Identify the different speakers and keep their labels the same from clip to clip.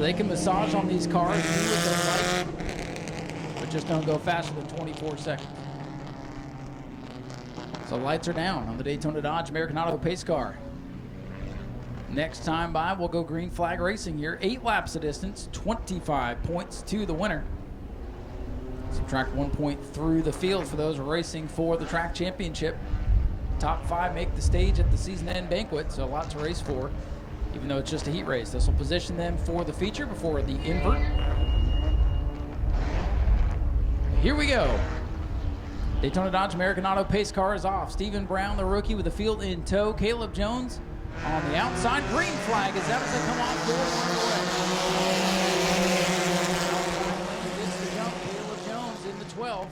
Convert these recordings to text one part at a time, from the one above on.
Speaker 1: they can massage on these cars, do what they like, but just don't go faster than 24 seconds. So lights are down on the Daytona Dodge American Auto pace car. Next time by, we'll go green flag racing here. 8 laps of distance, 25 points to the winner. Subtract 1 point through the field for those racing for the track championship. Top 5 make the stage at the season end banquet, so a lot to race for, even though it's just a heat race. This will position them for the feature before the invert. Here we go. Daytona Dodge American Auto pace car is off. Stephen Brown, the rookie, with the field in tow. Caleb Jones on the outside. Green flag is out as they come off door gets the jump. Caleb Jones in the 12.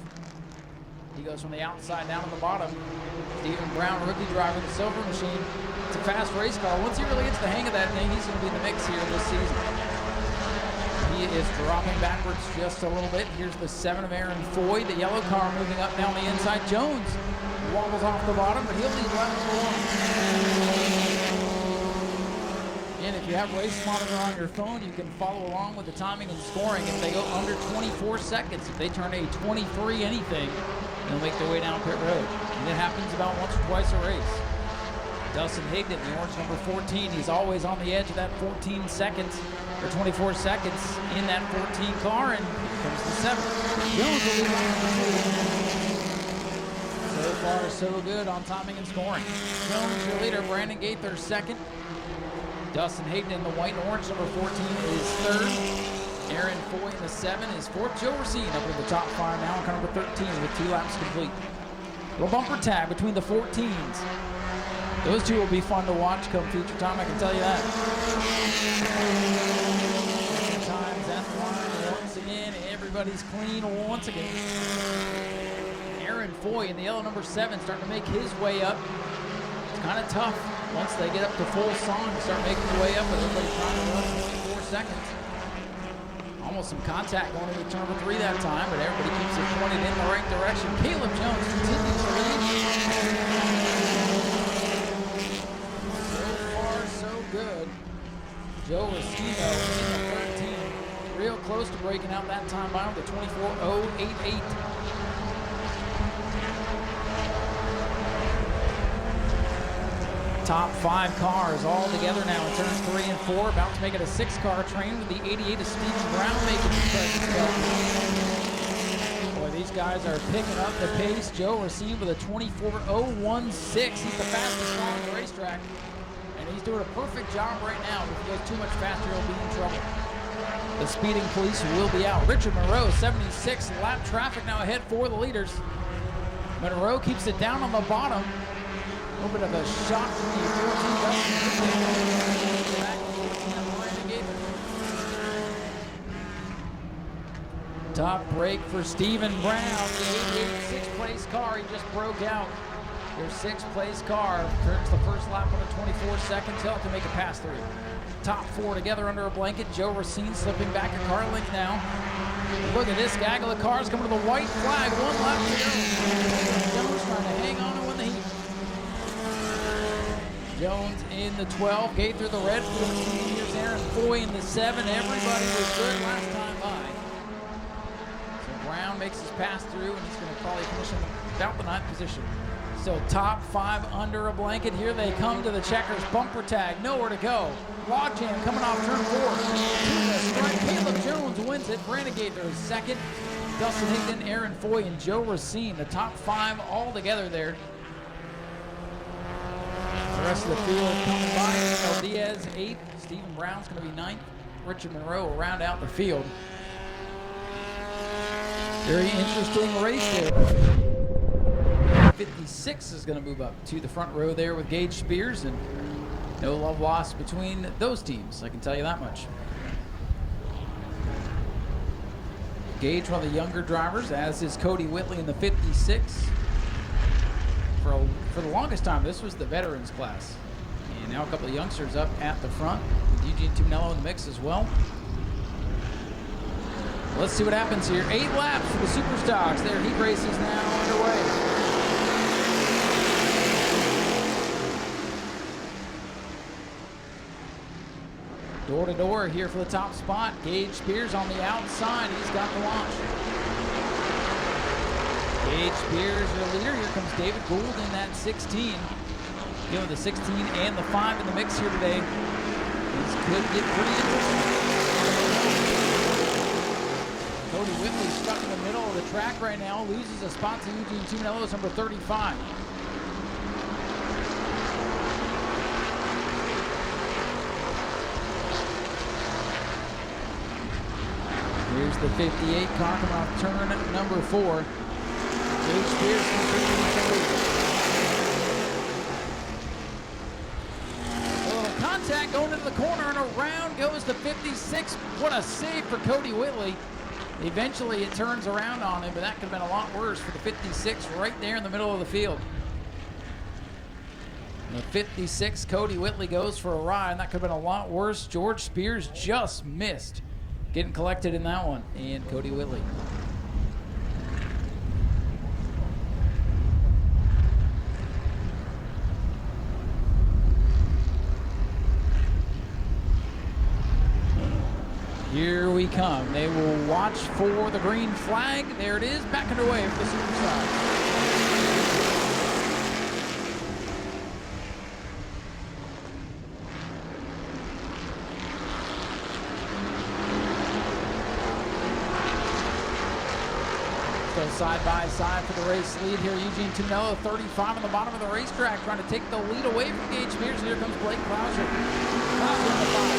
Speaker 1: He goes from the outside down to the bottom. Stephen Brown, rookie driver, the Silver Machine. It's a fast race car. Once he really gets the hang of that thing, he's going to be in the mix here this season. He is dropping backwards just a little bit. Here's the 7 of Aaron Foy. The yellow car moving up down the inside. Jones wobbles off the bottom, but he'll lead left for one. And if you have race monitor on your phone, you can follow along with the timing and scoring. If they go under 24 seconds, if they turn a 23 anything, they'll make their way down pit road. And it happens about once or twice a race. Dustin Higdon, the orange number 14, he's always on the edge of that 14 seconds, or 24 seconds in that 14 car, and here comes the 7. Jones will lead off. So far, so good on timing and scoring. Jones, your leader. Brandon Gaither, second. Dustin Higdon in the white and orange number 14 is third. Aaron Foy in the 7 is fourth. Joe Racine up in the top 5 now, car number 13 with 2 laps complete. Little bumper tag between the 14s. Those two will be fun to watch come feature time, I can tell you that. Times at the line once again. Everybody's clean once again. Aaron Foy in the yellow number 7 starting to make his way up. It's kind of tough once they get up to full song to start making their way up, but everybody's trying to run 24 seconds. Almost some contact going into turn number 3 that time, but everybody keeps it pointed in the right direction. Caleb Jones continues to lead. Good. Joe Racino in the 13. Real close to breaking out that time by the 24.088. Top 5 cars all together now in turns 3 and 4. About to make it a 6-car train with the 88 of Stephen Brown making his presence felt. Boy, these guys are picking up the pace. Joe Racine with a 24.016. He's the fastest car on the racetrack. And he's doing a perfect job right now. If he goes too much faster, he'll be in trouble. The speeding police will be out. Richard Monroe, 76 lap traffic now ahead for the leaders. Monroe keeps it down on the bottom. A little bit of a shot from the 14 Top break for Stephen Brown, the 88 6th place car. He just broke out. Their 6th place car turns the first lap on the 24 seconds. He'll have to make a pass through. Top 4 together under a blanket. Joe Racine slipping back a car length now. Look at this gaggle of cars coming to the white flag. 1 lap to go. Jones trying to hang on and win the heat. Jones in the 12. Gaither the red 14. Here's Aaron Foy in the 7. Everybody was good last time by. So Brown makes his pass through, and he's going to probably finish in about the 9th position. So top 5 under a blanket. Here they come to the checkers. Bumper tag, nowhere to go. Logjam coming off turn 4. To the strike. Caleb Jones wins it. Brandon Gaither is second. Dustin Higdon, Aaron Foy, and Joe Racine. The top 5 all together there. The rest of the field coming by. El Diaz 8th. Stephen Brown's going to be 9th. Richard Monroe will round out the field. Very interesting race there. 56 is going to move up to the front row there with Gage Spears, and no love lost between those teams, I can tell you that much. Gage, one of the younger drivers, as is Cody Whitley in the 56. For the longest time, this was the veterans class. And now a couple of youngsters up at the front, with Eugene Tumnello in the mix as well. Let's see what happens here. 8 laps for the Super Stocks. Their heat race is now underway. Door to door here for the top spot. Gage Spears on the outside. He's got the launch. Gage Spears, your leader. Here comes David Gould in that 16. Giving the 16 and the 5 in the mix here today. This could get pretty interesting. Cody Whitley stuck in the middle of the track right now. Loses a spot to Eugene Tuminello's number 35. Here's the 58 car coming off turn number 4. Gage Spears continues to lead. A little contact going into the corner, and around goes the 56. What a save for Cody Whitley. Eventually it turns around on him, but that could have been a lot worse for the 56 right there in the middle of the field. The 56, Cody Whitley goes for a ride, and that could have been a lot worse. George Spears just missed getting collected in that one, and Cody Whitley. Here we come. They will watch for the green flag. There it is, back underway for the Superstars. So side by side for the race lead here. Eugene Tuminello, 35 on the bottom of the racetrack, trying to take the lead away from Gage Spears. And here comes Blake Klauser. Klauser on the bottom.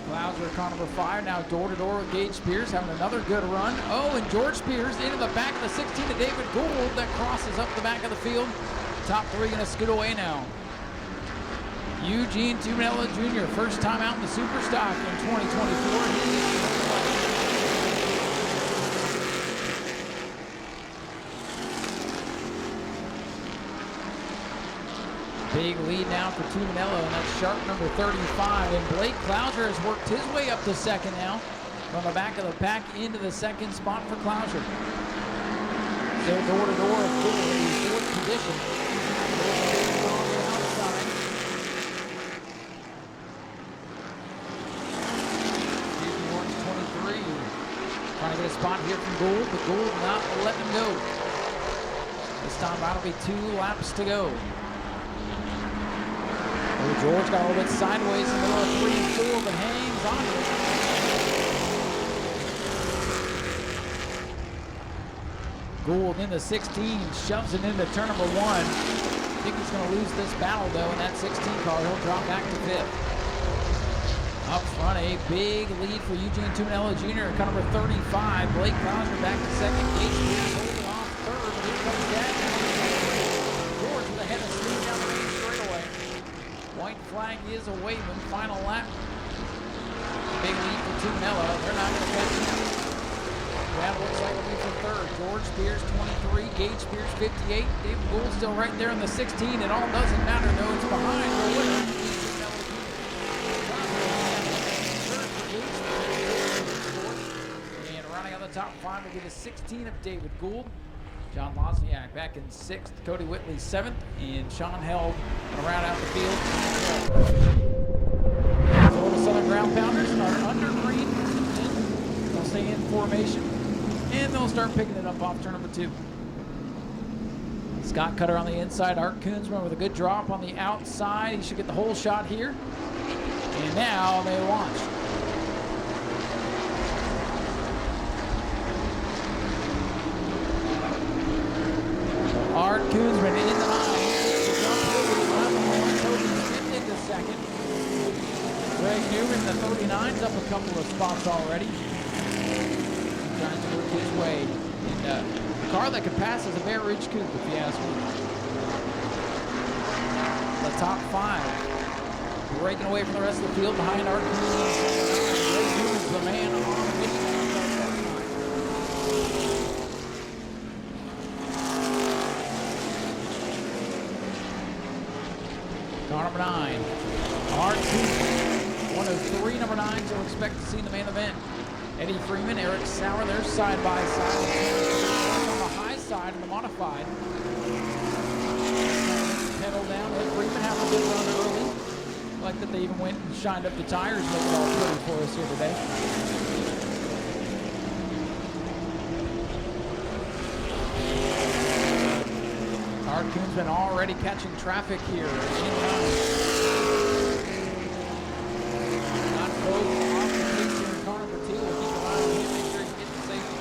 Speaker 1: Klauser, car number 5, now door-to-door with Gage Spears, having another good run. Oh, and George Spears into the back of the 16 to David Gould that crosses up the back of the field. Top 3 going to scoot away now. Eugene Tuminello Jr., first time out in the Superstock in 2024. Big lead now for Tuminello, and that's sharp number 35. And Blake Klauser has worked his way up to second now. From the back of the pack into the second spot for Klauser. Still door-to-door, fourth position. On the outside. Stephen Orange, 23. Trying to get a spot here from Gould, but Gould not letting him go. This time that'll be 2 laps to go. George got a little bit sideways in the middle of 3 and 4, but hangs on to it. Gould in the 16, shoves it into turn number 1. I think he's going to lose this battle, though, in that 16 car. He'll drop back to 5th. Up front, a big lead for Eugene Tuminello Jr., car number 35. Blake Klauser back to 2nd. Gage Spears holding off 3rd, but here comes Dad. George with a head of steam down the main straightaway. White flag is a waving. Final lap. Big lead for Tuminello. They're not going to catch him. That looks like it'll be for 3rd. George Spears, 23. Gage Spears, 58. David Gould still right there in the 16. It all doesn't matter, though. It's behind the winner. And running on the top 5 will be the 16 of David Gould. John Wozniak back in 6th, Cody Whitley 7th, and Sean Held going to round out the field. So the Southern Ground Pounders are under green. They'll stay in formation, and they'll start picking it up off turn number 2. Scott Cutter on the inside, Art Koonsman with a good drop on the outside. He should get the whole shot here. And now they launch. Art Koonsman in the 9. Into 2nd. Greg Newman, the 39's up a couple of spots already. Trying to work his way. And a car that could pass is a Bear Ridge Coupe, if you ask me. The top 5. Breaking away from the rest of the field behind Art Koonsman. Greg Newman's the man on the mission. Car number 9, Art Koonsman, one of 3 number 9s you'll expect to see in the main event. Eddie Freeman, Eric Sauer, they're side by side. On the high side in the modified. settle down. Ed Freeman having a good run early. I like that they even went and shined up the tires, making it all pretty for us here today. Art Koonsman already catching traffic here in line. Not both off the pace here in car number 2. We'll keep an eye on him, make sure he gets to safety.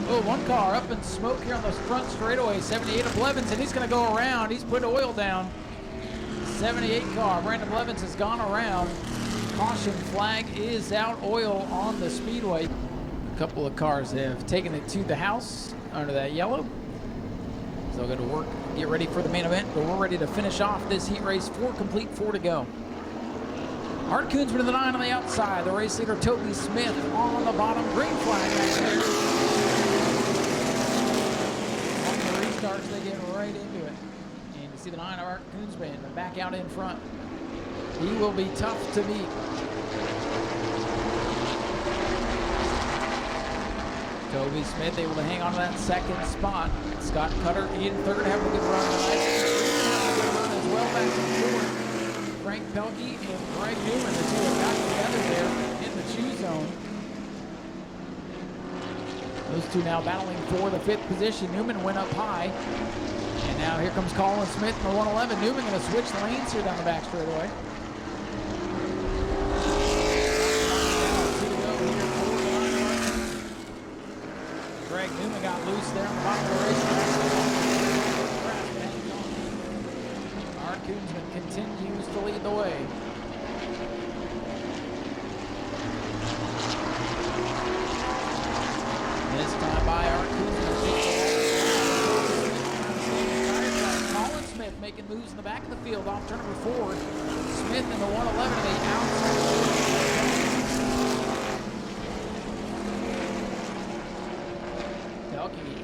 Speaker 1: Oh, one car up in smoke here on the front straightaway, 78 of Blevins, and he's going to go around. He's put oil down. 78 car, Brandon Blevins has gone around. Caution flag is out, oil on the speedway. A couple of cars have taken it to the house under that yellow. So we're going to work, get ready for the main event, but we're ready to finish off this heat race. 4 complete, 4 to go. Art Koonsman to the 9 on the outside. The race leader, Toby Smith, on the bottom. Green flag back there. On the restarts, they get right into it. And you see the 9 of Art Koonsman back out in front. He will be tough to beat. Toby Smith able to hang on to that second spot. Scott Cutter in third, having a good run tonight. Having a good run as well back to fourth. Frank Pelkey and Greg Newman, the two have got together there in the chew zone. Those two now battling for the 5th position. Newman went up high. And now here comes Colin Smith in the 111. Newman going to switch lanes here down the back straightaway. Greg Newman got loose there on the bottom of the racetrack. Art Koonsman continues to lead the way. This time by Art Koonsman. Colin Smith making moves in the back of the field off turn number 4. Smith in the 111 to the outside.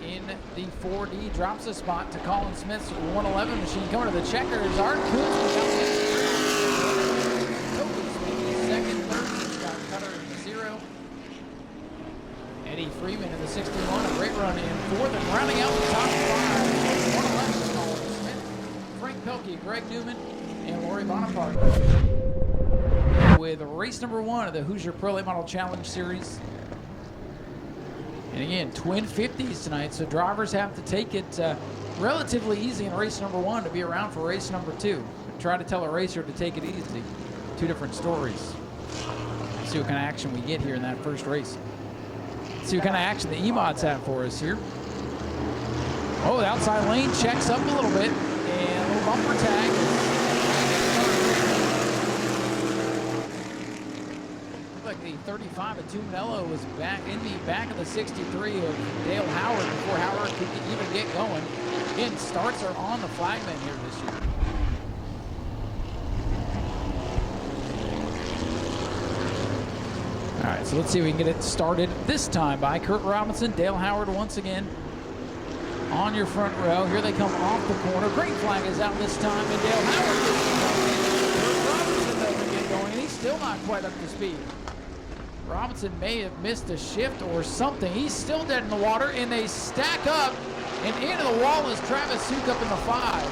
Speaker 1: In the 4D drops a spot to Colin Smith's 111 machine. Coming to the checkers, Art Koonsman second, third, Scott Cutter in the 0. Eddie Freeman in the 61, a great run in fourth, and rounding out the top 5. 111 to Colin Smith, Frank Pelkey, Greg Newman, and Lori Bonaparte. With race number 1 of the Hoosier Pro Late Model Challenge Series. And again, twin 50s tonight, so drivers have to take it relatively easy in race number 1 to be around for race number 2. Try to tell a racer to take it easy. 2 different stories. Let's see what kind of action we get here in that first race. Let's see what kind of action the E-Mods have for us here. Oh, the outside lane checks up a little bit, and a little bumper tag. The 35 of Tumanello was back in the back of the 63 of Dale Howard before Howard could even get going. Again, starts are on the flagman here this year. All right, so let's see if we can get it started this time by Kurt Robinson. Dale Howard once again on your front row. Here they come off the corner. Green flag is out this time, and Dale Howard gets going. Kurt Robinson doesn't get going, and he's still not quite up to speed. Robinson may have missed a shift or something. He's still dead in the water, and they stack up, and into the wall is Travis Sukup in the 5.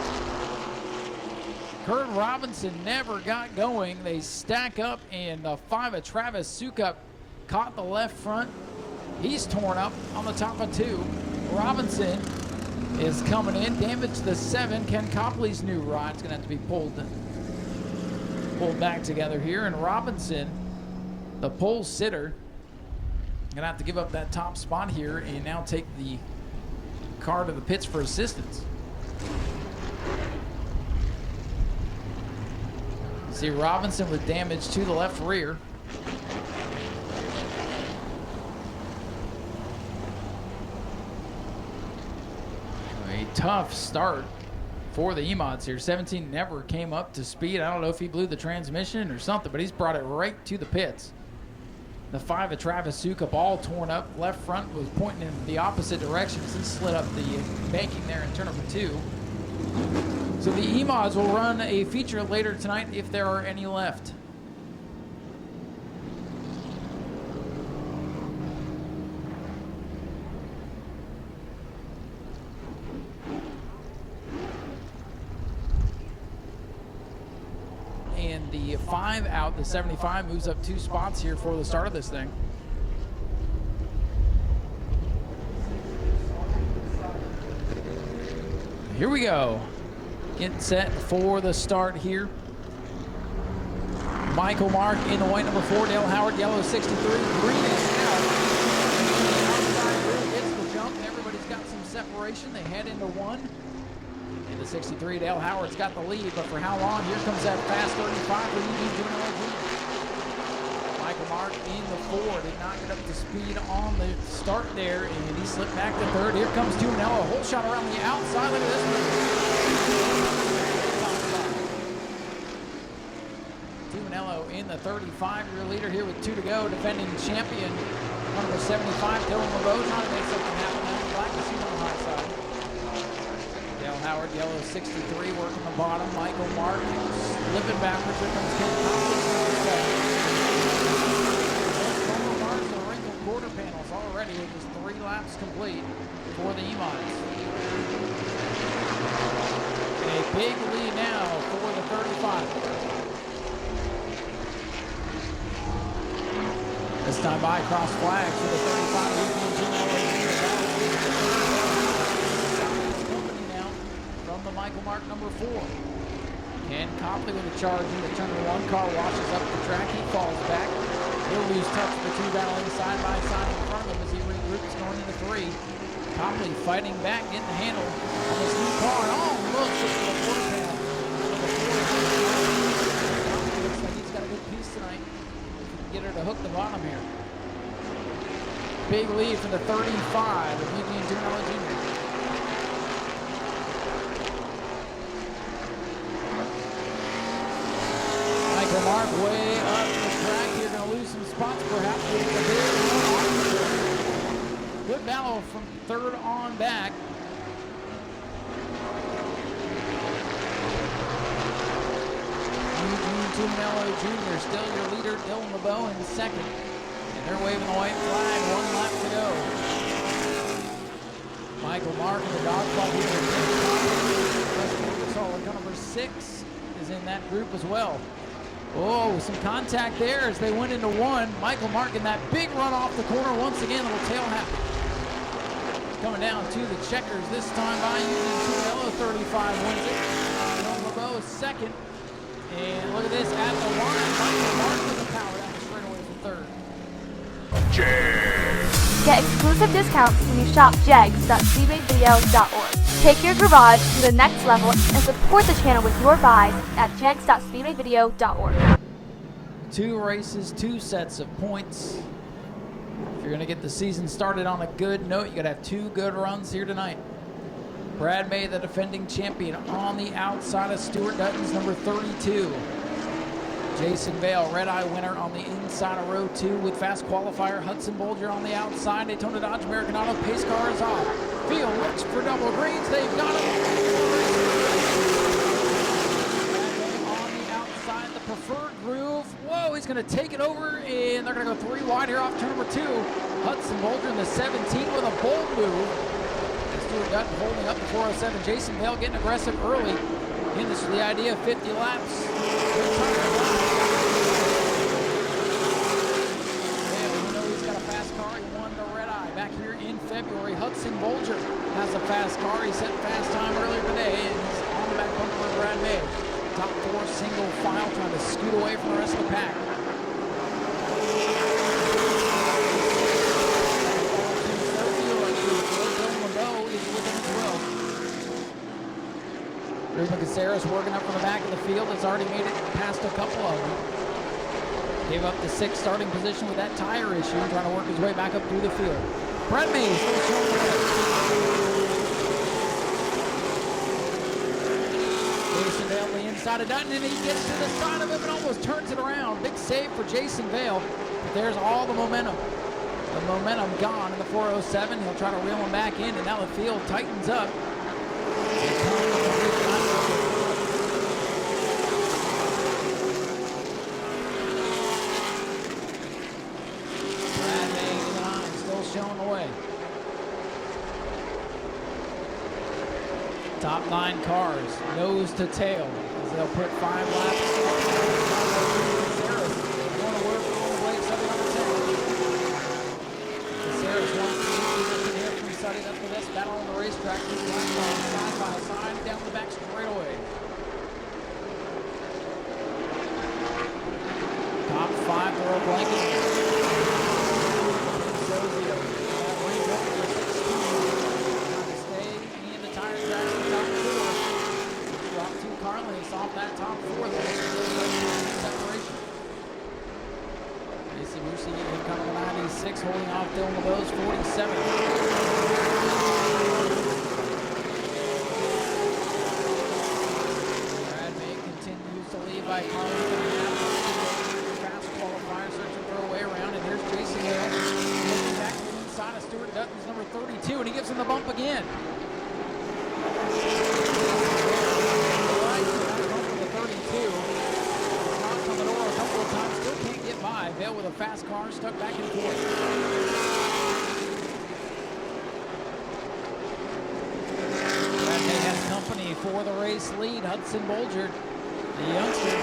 Speaker 1: Kurt Robinson never got going. They stack up, and the 5 of Travis Sukup caught the left front. He's torn up on the top of 2. Robinson is coming in. Damage to the 7. Ken Copley's new rod's going to have to be pulled back together here, and Robinson, the pole sitter, gonna have to give up that top spot here and now take the car to the pits for assistance. See Robinson with damage to the left rear. A tough start for the E-Mods here. 17 never came up to speed. I don't know if he blew the transmission or something, but he's brought it right to the pits. The 5 of Travis Sukup all torn up. Left front was pointing in the opposite direction as he slid up the banking there in turn number 2. So the E-Mods will run a feature later tonight if there are any left. the 5 out. The 75 moves up 2 spots here for the start of this thing. Here we go. Getting set for the start here. Michael Mark in the white number 4, Dale Howard, yellow 63, green is out. Outside rear gets the jump. Everybody's got some separation. They head into 1. In the 63, Dale Howard's got the lead, but for how long? Here comes that fast 35 for Eugene Jr. Michael Mark in the 4, did not get up to speed on the start there, and he slipped back to 3rd. Here comes Tuebok, a whole shot around the outside. Look at this one. Tuebok in the 35, your leader here with 2 to go, defending champion, number 75, Dylan LeBeau, trying to make something happen. Black is on the high side. Dale Howard, yellow 63, working the bottom. Michael Mark slipping backwards. Here comes Ken Thompson. Marks and wrinkled quarter panels already with just 3 laps complete for the E-Mods. A big lead now for the 35. This time by cross flags for the 35. Company now from the Michael Mark number 4. Ken Copley with a charge into turn 1. Car washes up the track. He falls back. He'll lose touch with the 2 battling side by side in front of him as he regroups going into 3. Copley fighting back, getting the handle on this new car. Oh, look, it's the quarter panel. Looks like he's got a good piece tonight. Get her to hook the bottom here. Big lead for the 35 of Eugene Jr. Michael Mark way up the track. You're going to lose some spots perhaps. Good battle from 3rd on back. Eugene Jr. still your leader, Dylan LeBeau in 2nd. And they're waving the white flag, 1 lap to go. Michael Mark in the dog fight here. Number 6 is in that group as well. Oh, some contact there as they went into 1. Michael Mark in that big run off the corner once again, little tail happy. Coming down to the checkers this time by Eugene Yellow 35 wins it. Dylan LeBeau is 2nd. And look at this, at the line, Michael Mark with the power down the straightaway for 3rd.
Speaker 2: Get exclusive discounts when you shop jegs.speedwayvideo.org. Take your garage to the next level and support the channel with your buys at jegs.speedwayvideo.org.
Speaker 1: 2 races, 2 sets of points. If you're going to get the season started on a good note, you got to have 2 good runs here tonight. Brad May, the defending champion, on the outside of Stuart Dutton's number 32. Jason Vale, Red Eye winner on the inside of row 2 with fast qualifier. Hudson Bolger on the outside. Daytona Dodge American Auto pace car is off. Field looks for double greens. They've got it. Brad May on the outside, the preferred groove. Whoa, he's going to take it over, and they're going to go 3 wide here off turn number 2. Hudson Bolger in the 17 with a bold move. Stuart Dutton holding up the 407. Jason Vale getting aggressive early. Again, this is the idea of 50 laps. Vale, even though he's got a fast car, he won the Red Eye back here in February. Hudson Bolger has a fast car. He set fast time earlier today, and he's on the back bumper of Brad May. Top 4 single file trying to scoot away from the rest of the pack. Ruben Caceres working up from the back of the field. Has already made it past a couple of them. Gave up the 6th starting position with that tire issue, trying to work his way back up through the field. Brad May still showing the Jason Vale on the inside of Dutton, and he gets to the side of him and almost turns it around. Big save for Jason Vale, but there's all the momentum. The momentum gone in the 407. He'll try to reel him back in, and now the field tightens up. Showing the way. Top 9 cars, nose to tail, as they'll put 5 laps. That's the best battle on the racetrack. These guys are side by side down the back straightaway. Top 5 throw blanket. Sozio. That range over for 16. Trying to stay in the tire track for top 4. Drop 2 Carlin's off that top 4. Separation. Lucy coming to 96, holding off Dylan LeBeau's 47. Brad May continues to lead by Carlin. Fast qualifier, searching for a way around, and there's Jason Hill. Looking back to the inside of Stuart Dutton's number 32, and he gives him the bump again. Right, so that bump with the 32. Knocked on the door a couple of times, still can't get by. Vail with a fast car, stuck back and forth. Brad May has company for the race lead. Hudson Bolger, the youngster,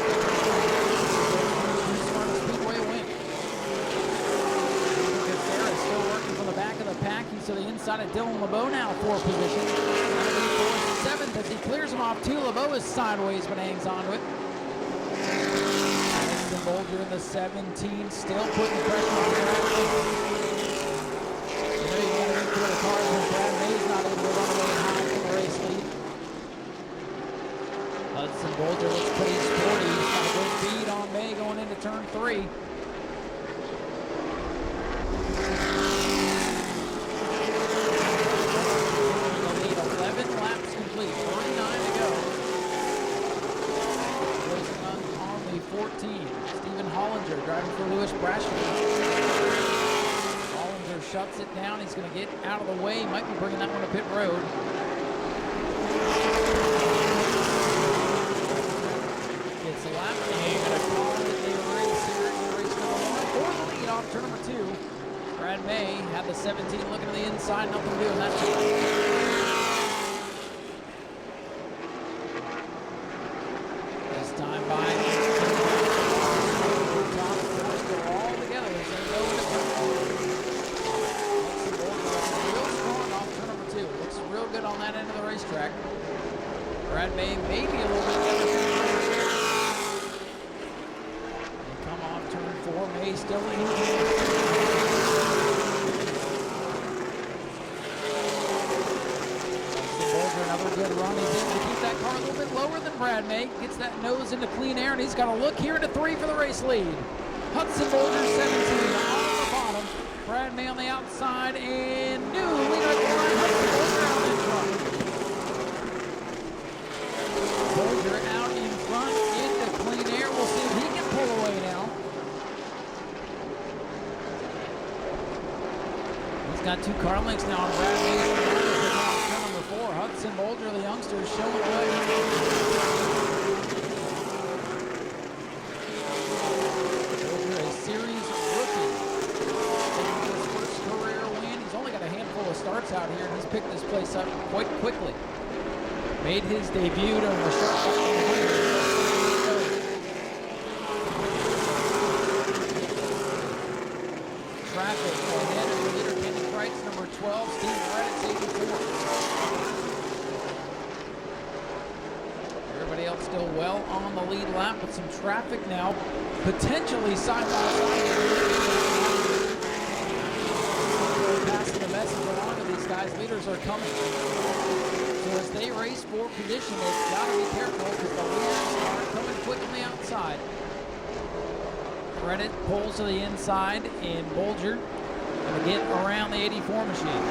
Speaker 1: Smyrna Speedway win. Sarah is still working from the back of the pack. He's to the inside of Dylan LeBeau now for position. 7th as he clears him off 2. LeBeau is sideways but hangs on to it. Bolger in the 17, still putting pressure on the you know you got to get through the cars when Brad May's not able to run away high from the race lead. Hudson Bolger looks pretty sporty. He's got a good bead on May going into turn 3. The lead, 11 laps complete, 39 to go. Racing on the 14. Hollinger driving for Lewis Brashford. Hollinger shuts it down. He's going to get out of the way. He might be bringing that one to pit road. Gets a lap. And going to call it a race here in race number 1 for the lead off turn number 2. Brad May had the 17 looking to the inside. Nothing doing. That's it. This time by all together as they go into turn 4. Real strong off turn number 2. Looks real good on that end of the racetrack. Brad May maybe a little bit better. They come off turn 4. May still in. Another good run. He's able to keep that car a little bit lower than Brad May. Gets that nose into clean air, and he's got to look here into 3 for the race lead. Hudson Bolger 17 on the bottom. Brad May on the outside, and new leader at the line. Hudson Bolger out in front. Bolger out in front into clean air. We'll see if he can pull away now. He's got 2 car links now on Brad May. Number 4, Hudson Bolger, the youngster, showing away. A series rookie. His first career win. He's only got a handful of starts out here, and he's picked this place up quite quickly. Made his debut on the short traffic ahead of the leader, Kenny Kreitz, number 12, Steve Reddit's 84. Everybody else still well on the lead lap, but some traffic now, potentially side by side. Passing the message along to these guys. Leaders are coming. So as they race for position, they've got to be careful because the leaders are coming quick on the outside. Reddit pulls to the inside, and Bolger going to get around the 84 machine.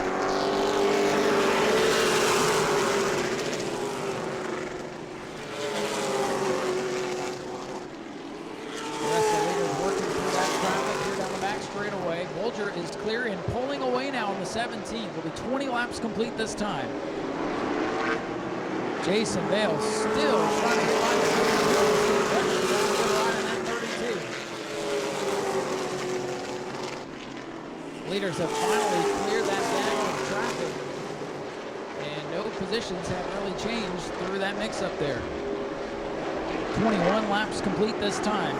Speaker 1: Straightaway. Bolger is clear and pulling away now on the 17. Will be 20 laps complete this time. Jason Vail still trying to find the 32. Leaders have finally cleared that gap of traffic, and no positions have really changed through that mix-up there. 21 laps complete this time.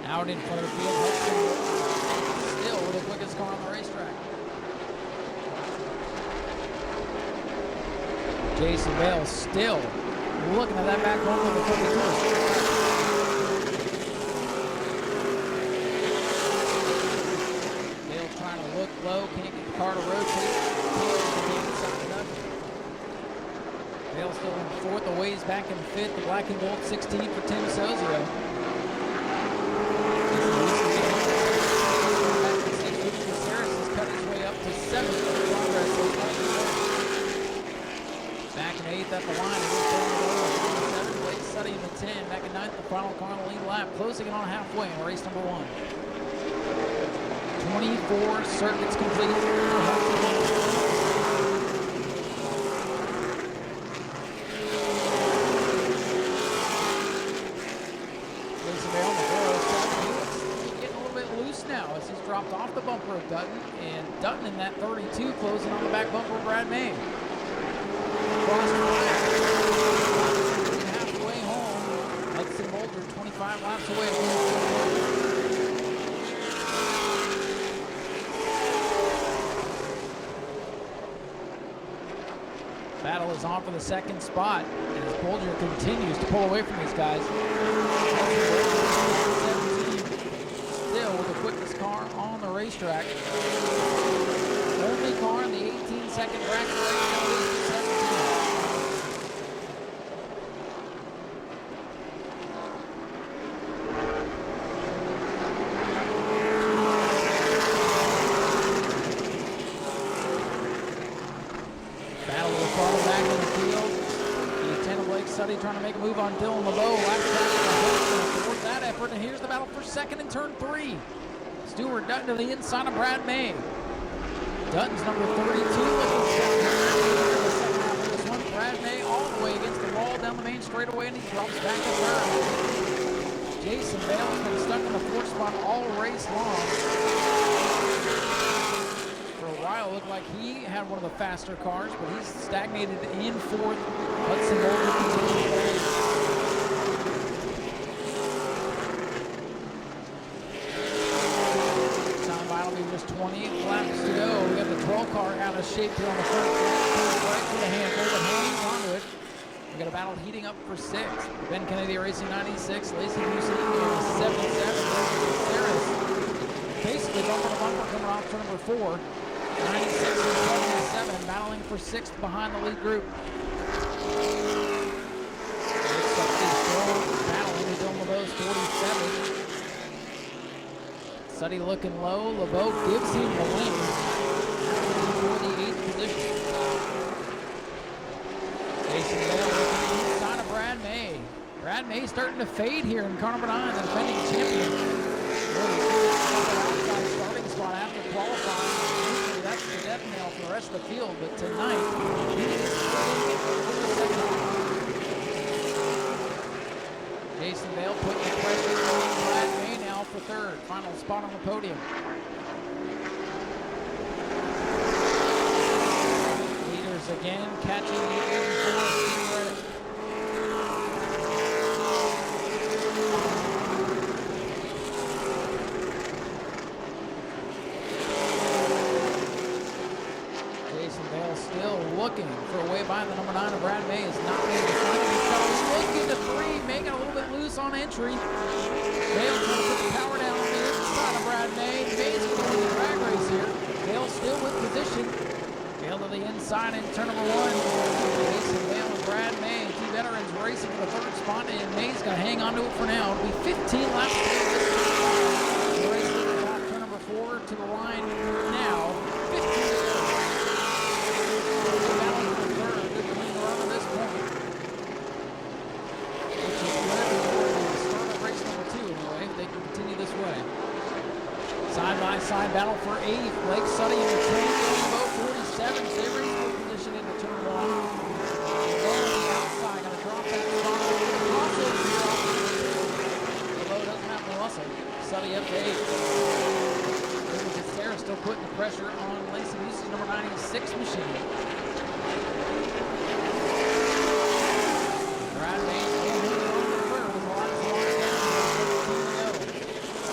Speaker 1: Out in front of the field, Hudson still with the quickest car on the racetrack. Jason Bale still looking at that back bumper of the 32. Bale's trying to look low, can't get the car to rotate. Bale still in fourth, the Ways back in fifth, the black and gold 16 for Tim Sozio. Harris has cut his way up to seventh for progress. Back in eighth at the line, Blake Suddy in the 10, back in ninth, the final car on the lead lap, closing it on halfway in race number 1. 24 circuits completed. Now as he's dropped off the bumper of Dutton, and Dutton in that 32 closing on the back bumper of Brad May. Cross halfway home. Hudson Boulder 25 laps away. Battle is on for the second spot as Boulder continues to pull away from these guys. With the quickest car on the racetrack. Only car in the 18-second bracket race now leads to 17. Battle of the car back in the field. Lieutenant Blake Suddy trying to make a move on Dylan LeBeau. That effort, and here's the battle for second in turn 3. Stuart Dutton to the inside of Brad May. Dutton's number 32 looking second in the second half of this one. Brad May all the way against the wall down the main straightaway, and he drops back to third. Jason Bale has been stuck in the fourth spot all race long. For a while, it looked like he had one of the faster cars, but he's stagnated in fourth. Hudson Boulder continues to race. Just 28 laps to go. We got the 12 car out of shape here on the front. Right to the handle, but hangs onto it. We got a battle heating up for 6th. Ben Kennedy racing 96, Lacey Houston 77. Harris basically bumper to bumper coming off to number 4. 96 and 77 battling for 6th behind the lead group. Battling to Dylan LeBeau's 47. Suddy looking low. LeBeau gives him the win for the 8th position. Jason Bale looking inside of Brad May. Brad May starting to fade here in car number 9, the defending champion. Really outside starting spot after qualifying. Usually that's the death knell for the rest of the field, but tonight he is in the second half. Jason Bale putting the pressure on Brad May now for 3rd. Final spot on the podium. Leaders again catching the 84 Steve Reddick. Jason Bale still looking for a way by the number 9 of Brad May. Is not being decided. He's looking to 3, making a little bit loose on entry. Bale trying to put the power down on the inside of Brad May. May's going to win the drag race here. Bale still with position. Bale to the inside in turn number 1. Jason Bale and Brad May, 2 veterans racing for the 3rd spot, and May's going to hang on to it for now. It'll be 15 laps to go this time. The race leader off turn number 4 to the line now. 15 to go. Battling for 3rd. Good clean run at this point. Which is they can continue this way. Side-by-side battle for 8th. Blake Suddy in the 10, LeBeau 47. They race for position into turn 1. LeBeau on the outside, going to drop that spot. LeBeau doesn't have the muscle. Suddy up to 8th. Sarah still putting the pressure on Lacey Houston's number 96 machine. Brad May still holding on to the 3rd with the last one down. 15 to go.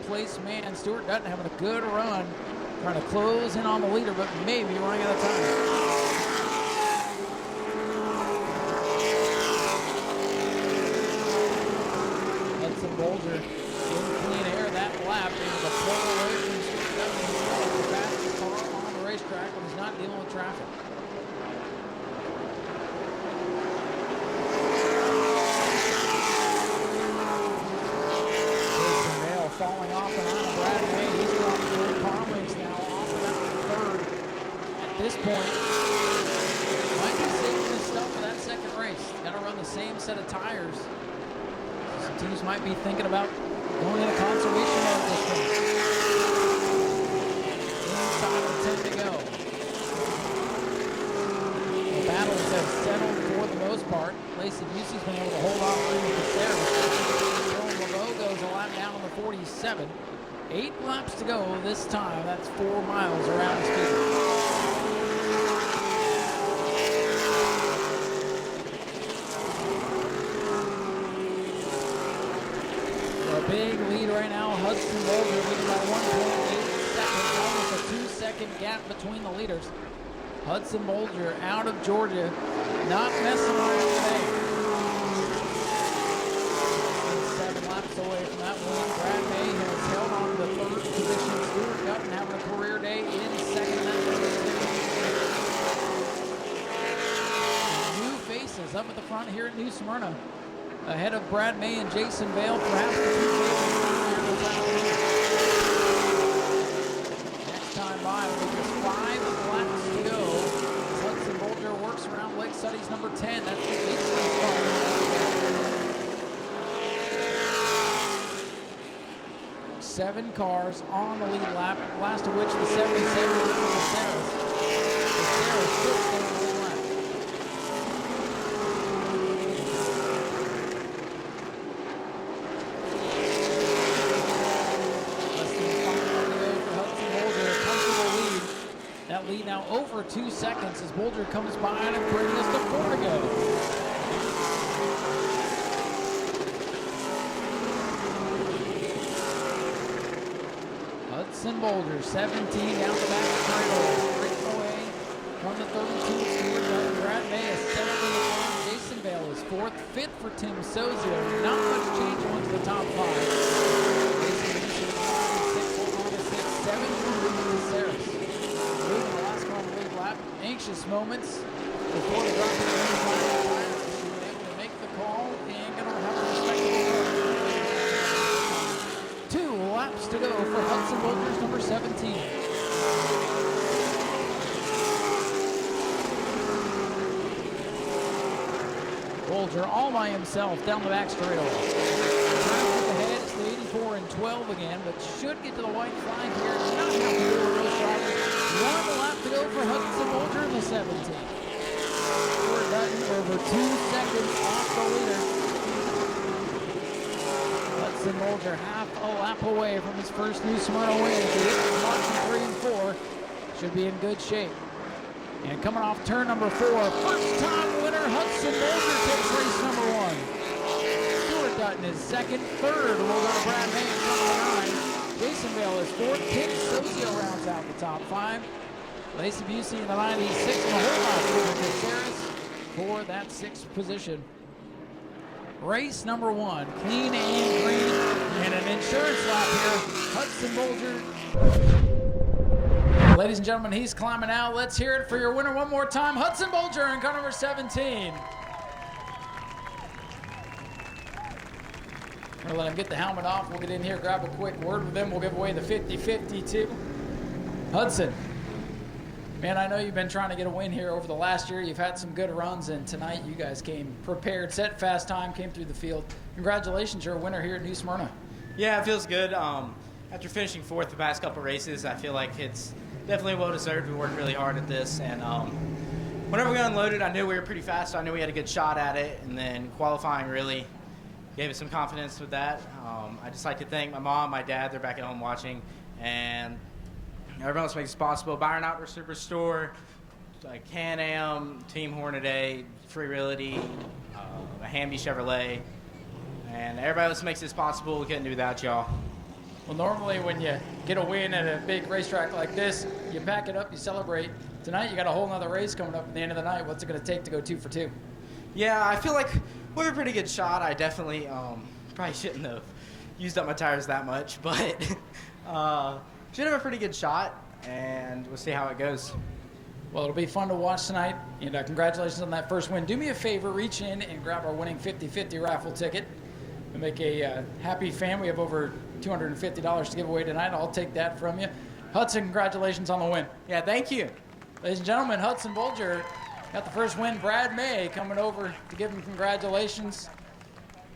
Speaker 1: place man, Stuart Dutton, having a good run, trying to close in on the leader, but maybe running out of time. Bolger in clean air that lap, able to pull away from Stuart Dutton. He's the fastest car on the racetrack when he's not dealing with traffic. Jason Bale falling off and on Brad May. He's dropped 4 palm wings now, off of that third. At this point, might be saving his stuff for that second race. Got to run the same set of tires. Teams might be thinking about going into conservation mode this one. Inside of 10 to go. The battles have settled for the most part. Lacey Busey's been able to hold on with the Sarah. Dylan LeBeau goes a lap down on the 47. 8 laps to go this time. That's 4 miles around the speed. Big lead right now. Hudson Bolger leading by 1.8 seconds. Almost a 2-second gap between the leaders. Hudson Bolger out of Georgia. Not messing around today. 7 laps away from that win. Brad May has held on to the 3rd position. Stuart Dutton having a career day in 2nd. New faces up at the front here at New Smyrna. Ahead of Brad May and Jason Bale, perhaps the 2 favorites. Next time by, with just 5 laps to go. Hudson Bolger works around Blake Suddy's number 10. That's the 8th car. 7 cars on the lead lap, last of which the 77 was the Sarahs. The Sarahs still staying on the lap. That lead now over 2 seconds as Bolger comes by and bringing us to 4 to go. Hudson Bolger, 17 down the back straight away from the 32. Stuart Dutton. Brad May is 7th in the front. Jason Bale is 4th. 5th for Tim Sozio. Not much change onto the top 5. Jason Bale is 6th, on to 6th. 7th for the Sarahs. Anxious moments before the drop of the finish line. She was able to make the call and going to have a respectable run. 2 laps to go for Hudson Bolger's number 17. Bolger all by himself down the back straightaway. Traffic ahead, it's the 84 and 12 again, but should get to the white flag here. Not have to do a real shot. 1 lap to go for Hudson Bolger in the 17. Stuart Dutton over 2 seconds off the leader. Hudson Bolger half a lap away from his first New Smyrna win. If he hits marks in 3 and 4, should be in good shape. And coming off turn number 4, first time winner Hudson Bolger takes race number 1. Stuart Dutton is 2nd, 3rd will go to Brad May in front of 9. Jason Bale is 4th. Tim Sozio rounds out the top 5. Lacey Busey in the 96 and a whole lot for the Sarahs for that 6th position. Race number 1, clean and green, and an insurance lap here. Hudson Bolger. Ladies and gentlemen, he's climbing out. Let's hear it for your winner one more time. Hudson Bolger in car number 17. We're going to let him get the helmet off. We'll get in here, grab a quick word with him. We'll give away the 50-50 too. Hudson, man, I know you've been trying to get a win here over the last year. You've had some good runs, and tonight you guys came prepared, set fast time, came through the field. Congratulations, you're a winner here at New Smyrna.
Speaker 3: Yeah, it feels good. After finishing 4th the past couple races, I feel like it's definitely well-deserved. We worked really hard at this, and whenever we unloaded, I knew we were pretty fast, so I knew we had a good shot at it, and then qualifying really gave us some confidence with that. I just like to thank my mom, my dad, they're back at home watching, and everyone else makes it possible. Byron Outdoor Superstore, Can-Am, Team Hornaday, Free Realty, Hamby Chevrolet, and everybody else makes this possible. We couldn't do without y'all.
Speaker 1: Well, normally when you get a win at a big racetrack like this, you pack it up, you celebrate. Tonight you got a whole nother race coming up at the end of the night. What's it going to take to go 2 for 2?
Speaker 3: Yeah, I feel like we have a pretty good shot. I definitely probably shouldn't have used up my tires that much, but should have a pretty good shot, and we'll see how it goes.
Speaker 1: Well, it'll be fun to watch tonight, and congratulations on that first win. Do me a favor, reach in and grab our winning 50-50 raffle ticket and make a happy fan. We have over $250 to give away tonight. I'll take that from you. Hudson, congratulations on the win.
Speaker 3: Yeah, thank you.
Speaker 1: Ladies and gentlemen, Hudson Bolger got the first win. Brad May coming over to give him congratulations.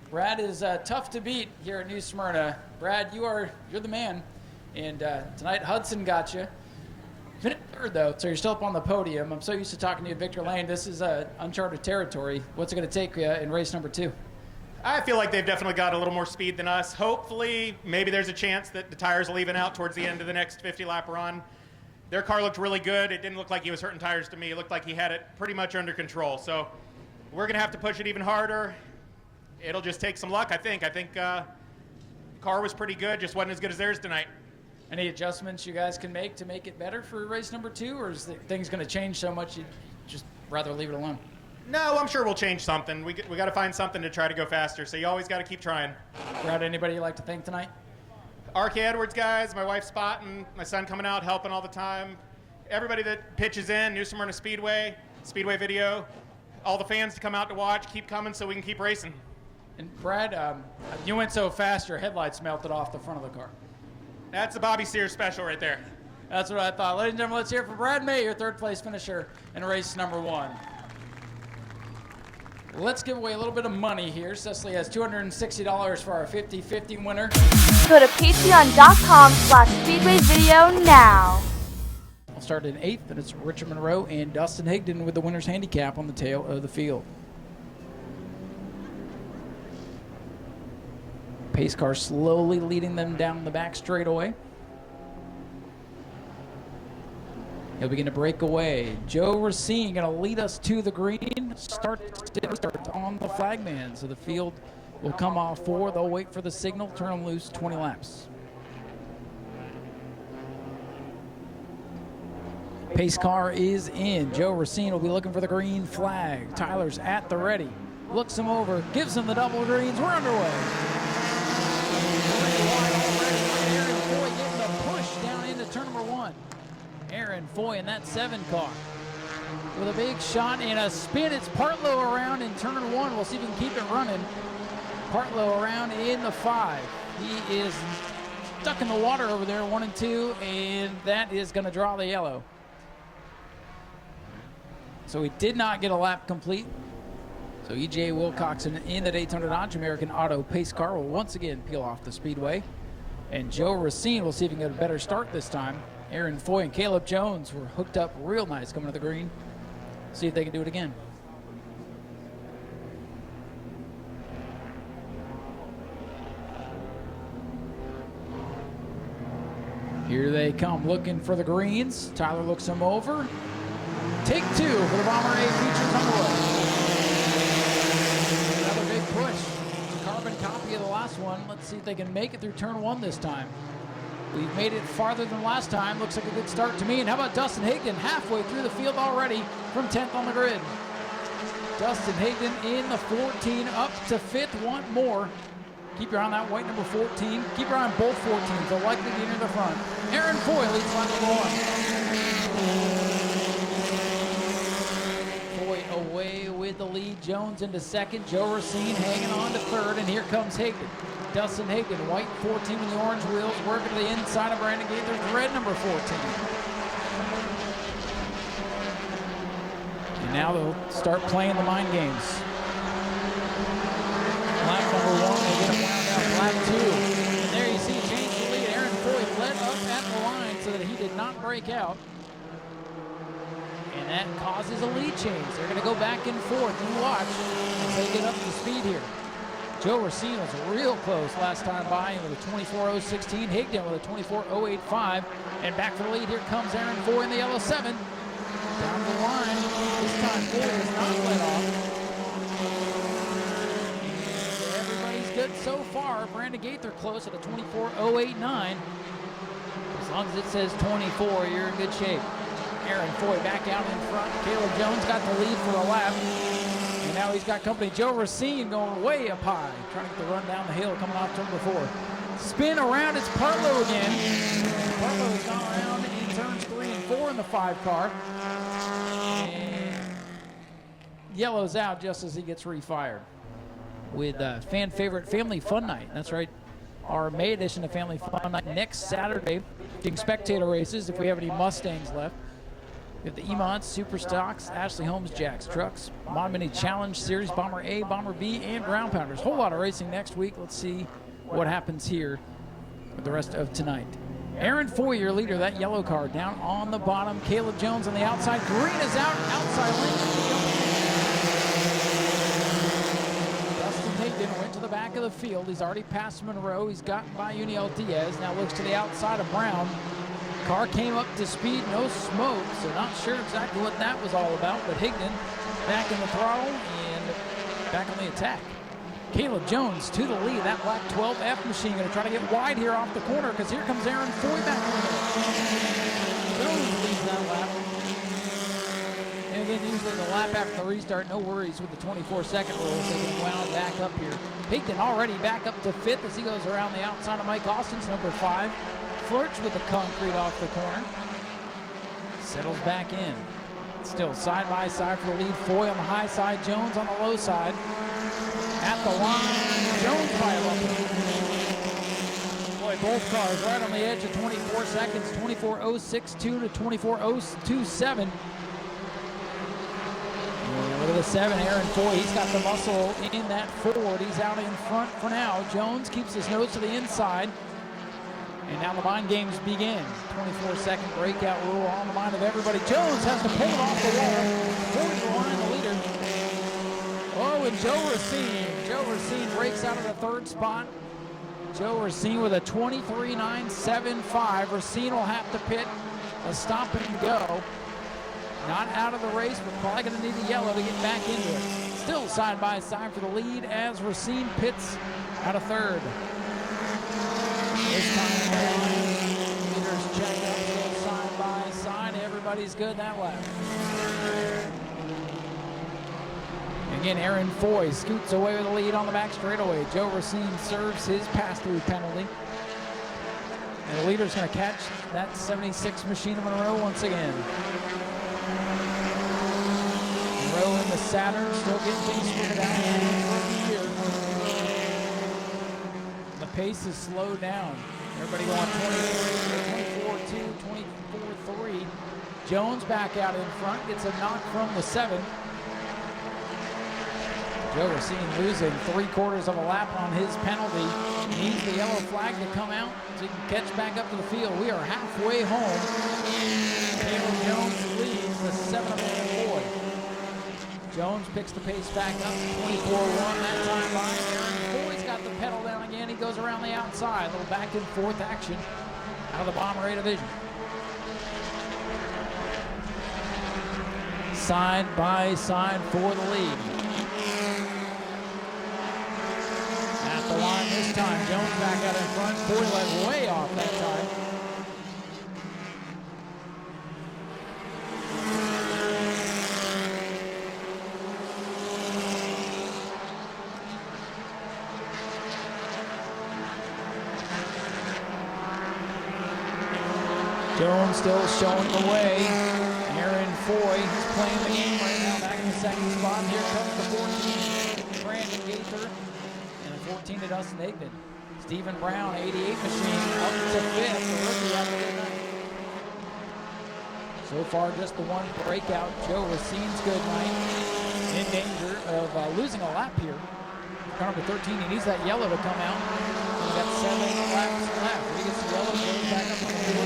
Speaker 1: Brad is tough to beat here at New Smyrna. Brad, you're the man. And tonight, Hudson got you. Finished third, though, so you're still up on the podium. I'm so used to talking to you at Victor Lane. This is uncharted territory. What's it going to take in race number 2?
Speaker 4: I feel like they've definitely got a little more speed than us. Hopefully, maybe there's a chance that the tires will even out towards the end of the next 50-lap run. Their car looked really good. It didn't look like he was hurting tires to me. It looked like he had it pretty much under control. So we're going to have to push it even harder. It'll just take some luck, I think. I think car was pretty good, just wasn't as good as theirs tonight.
Speaker 1: Any adjustments you guys can make to make it better for race number 2, or is things going to change so much you'd just rather leave it alone?
Speaker 4: No, I'm sure we'll change something. We got to find something to try to go faster, so you always got to keep trying.
Speaker 1: Brad, anybody you'd like to thank tonight?
Speaker 4: RK Edwards guys, my wife spotting, my son coming out helping all the time. Everybody that pitches in, New Smyrna Speedway Video, all the fans to come out to watch, keep coming so we can keep racing.
Speaker 1: And Brad, you went so fast your headlights melted off the front of the car.
Speaker 4: That's a Bobby Sears special right there.
Speaker 1: That's what I thought. Ladies and gentlemen, let's hear it for Brad May, your third place finisher in race number 1. Let's give away a little bit of money here. Cecily has $260 for our 50-50 winner.
Speaker 2: Go to patreon.com/Speedway Video now.
Speaker 1: We'll start in 8th, and it's Richard Monroe and Dustin Higdon with the winner's handicap on the tail of the field. Pace car slowly leading them down the back straightaway. He'll begin to break away. Joe Racine going to lead us to the green. Start on the flagman. So the field will come off 4. They'll wait for the signal, turn them loose, 20 laps. Pace car is in. Joe Racine will be looking for the green flag. Tyler's at the ready. Looks him over, gives him the double greens. We're underway. Aaron Foy getting the push down into turn number 1. Aaron Foy in that 7 car with a big shot and a spin. It's Partlow around in turn 1. We'll see if we can keep it running. Partlow around in the 5. He is stuck in the water over there, 1 and 2, and that is going to draw the yellow. So he did not get a lap complete. So E.J. Wilcoxon in the Daytona Dodge American Auto pace car will once again peel off the speedway. And Joe Racine will see if he can get a better start this time. Aaron Foy and Caleb Jones were hooked up real nice coming to the green. See if they can do it again. Here they come looking for the greens. Tyler looks them over. Take 2 for the Bomber A features on the way. Another big push. Carbon copy of the last one. Let's see if they can make it through turn 1 this time. We've made it farther than last time. Looks like a good start to me. And how about Dustin Higdon halfway through the field already from 10th on the grid. Dustin Higdon in the 14 up to 5th. Want more. Keep your eye on that white number 14. Keep your eye on both 14s. They're likely to be near the front. Aaron Foy leads lap number 1. Foy away with the lead. Jones into 2nd. Joe Racine hanging on to 3rd. And here comes Higdon. Dustin Higdon, white 14 with the orange wheels, working to the inside of Brandon Gaither's red number 14. And now they'll start playing the mind games. Lap number 1, they get it wound out. Lap 2, and there you see change the lead. Aaron Foy led up at the line so that he did not break out. And that causes a lead change. They're going to go back and forth. You watch as they get up to speed here. Joe Racine was real close last time by with a 24.016. Higdon with a 24.085. And back for the lead, here comes Aaron Foy in the yellow 7. Down the line, this time Foy is not let off. And everybody's good so far. Brandon Gaither close at a 24.089. As long as it says 24, you're in good shape. Aaron Foy back out in front. Caleb Jones got the lead for a lap. And now he's got company. Joe Racine going way up high, trying to get the run down the hill coming off turn 4. Spin around, it's Partlow again. Partlow has gone around in turns 3 and 4 in the 5 car. And yellows out just as he gets refired. With fan favorite Family Fun Night. That's right. Our May edition of Family Fun Night next Saturday. Doing spectator races if we have any Mustangs left. We have the Emont, Super Stocks, Ashley Holmes, Jack's Trucks, Mod Mini Challenge Series, Bomber A, Bomber B, and Ground Pounders. Whole lot of racing next week. Let's see what happens here with the rest of tonight. Aaron Foy, your leader, that yellow car down on the bottom. Caleb Jones on the outside. Green is out, outside lane. Dustin Hayden went to the back of the field. He's already passed Monroe. He's gotten by Uniel Diaz. Now looks to the outside of Brown. Car came up to speed, no smoke, so not sure exactly what that was all about, but Higdon back in the throttle and back on the attack. Caleb Jones to the lead. That black 12F machine going to try to get wide here off the corner because here comes Aaron Foy back in the middle. Jones leads that lap. And again, usually the lap after the restart, no worries with the 24-second rule, so they can wound back up here. Higdon already back up to 5th as he goes around the outside of Mike Austin's number 5. Flirts with the concrete off the corner. Settles back in. Still side by side for the lead. Foy on the high side, Jones on the low side. At the line, Jones by a boy, both cars right on the edge of 24 seconds. 24.062 to 24.027. Look at the 7, Aaron Foy. He's got the muscle in that Ford. He's out in front for now. Jones keeps his nose to the inside. And now the mind games begin. 24-second breakout rule on the mind of everybody. Jones has to pull it off the wall. 40 to line, the leader. Oh, and Joe Racine. Joe Racine breaks out of the 3rd spot. Joe Racine with a 23.975. Racine will have to pit a stop and go. Not out of the race, but probably going to need a yellow to get back into it. Still side by side for the lead as Racine pits out of 3rd. This time leaders check up, still side by side. Everybody's good that lap. Again, Aaron Foy scoots away with the lead on the back straightaway. Joe Racine serves his pass-through penalty. And the leader's going to catch that 76 machine of Monroe once again. Monroe in the Saturn, still getting things figured out here. The pace is slowed down. Everybody going 24.2, 24.3. Jones back out in front, gets a knock from the 7. Joe Racine losing 3/4 of a lap on his penalty. He needs the yellow flag to come out so he can catch back up to the field. We are halfway home. Caleb Jones leads the 7-man Foy. Jones picks the pace back up, 24.1 that time by. Aaron Foy's got the pedal down again. He goes around the outside. A little back and forth action out of the Bomber A division. Side by side for the lead. At the line this time, Jones back out in front. Foy let way off that time. Jones still showing the way. Aaron Foy, he's playing the game right now, back in the 2nd spot. Here comes the 14, Brandon Gaither, and a 14 to Dustin Higdon. Stephen Brown, 88 machine, up to 5th, the rookie out of the night. So far, just the one breakout. Joe Racine's good night. In danger of losing a lap here. Car number 13, he needs that yellow to come out. He's got 7 laps left. He gets the yellow, goes back up on the field.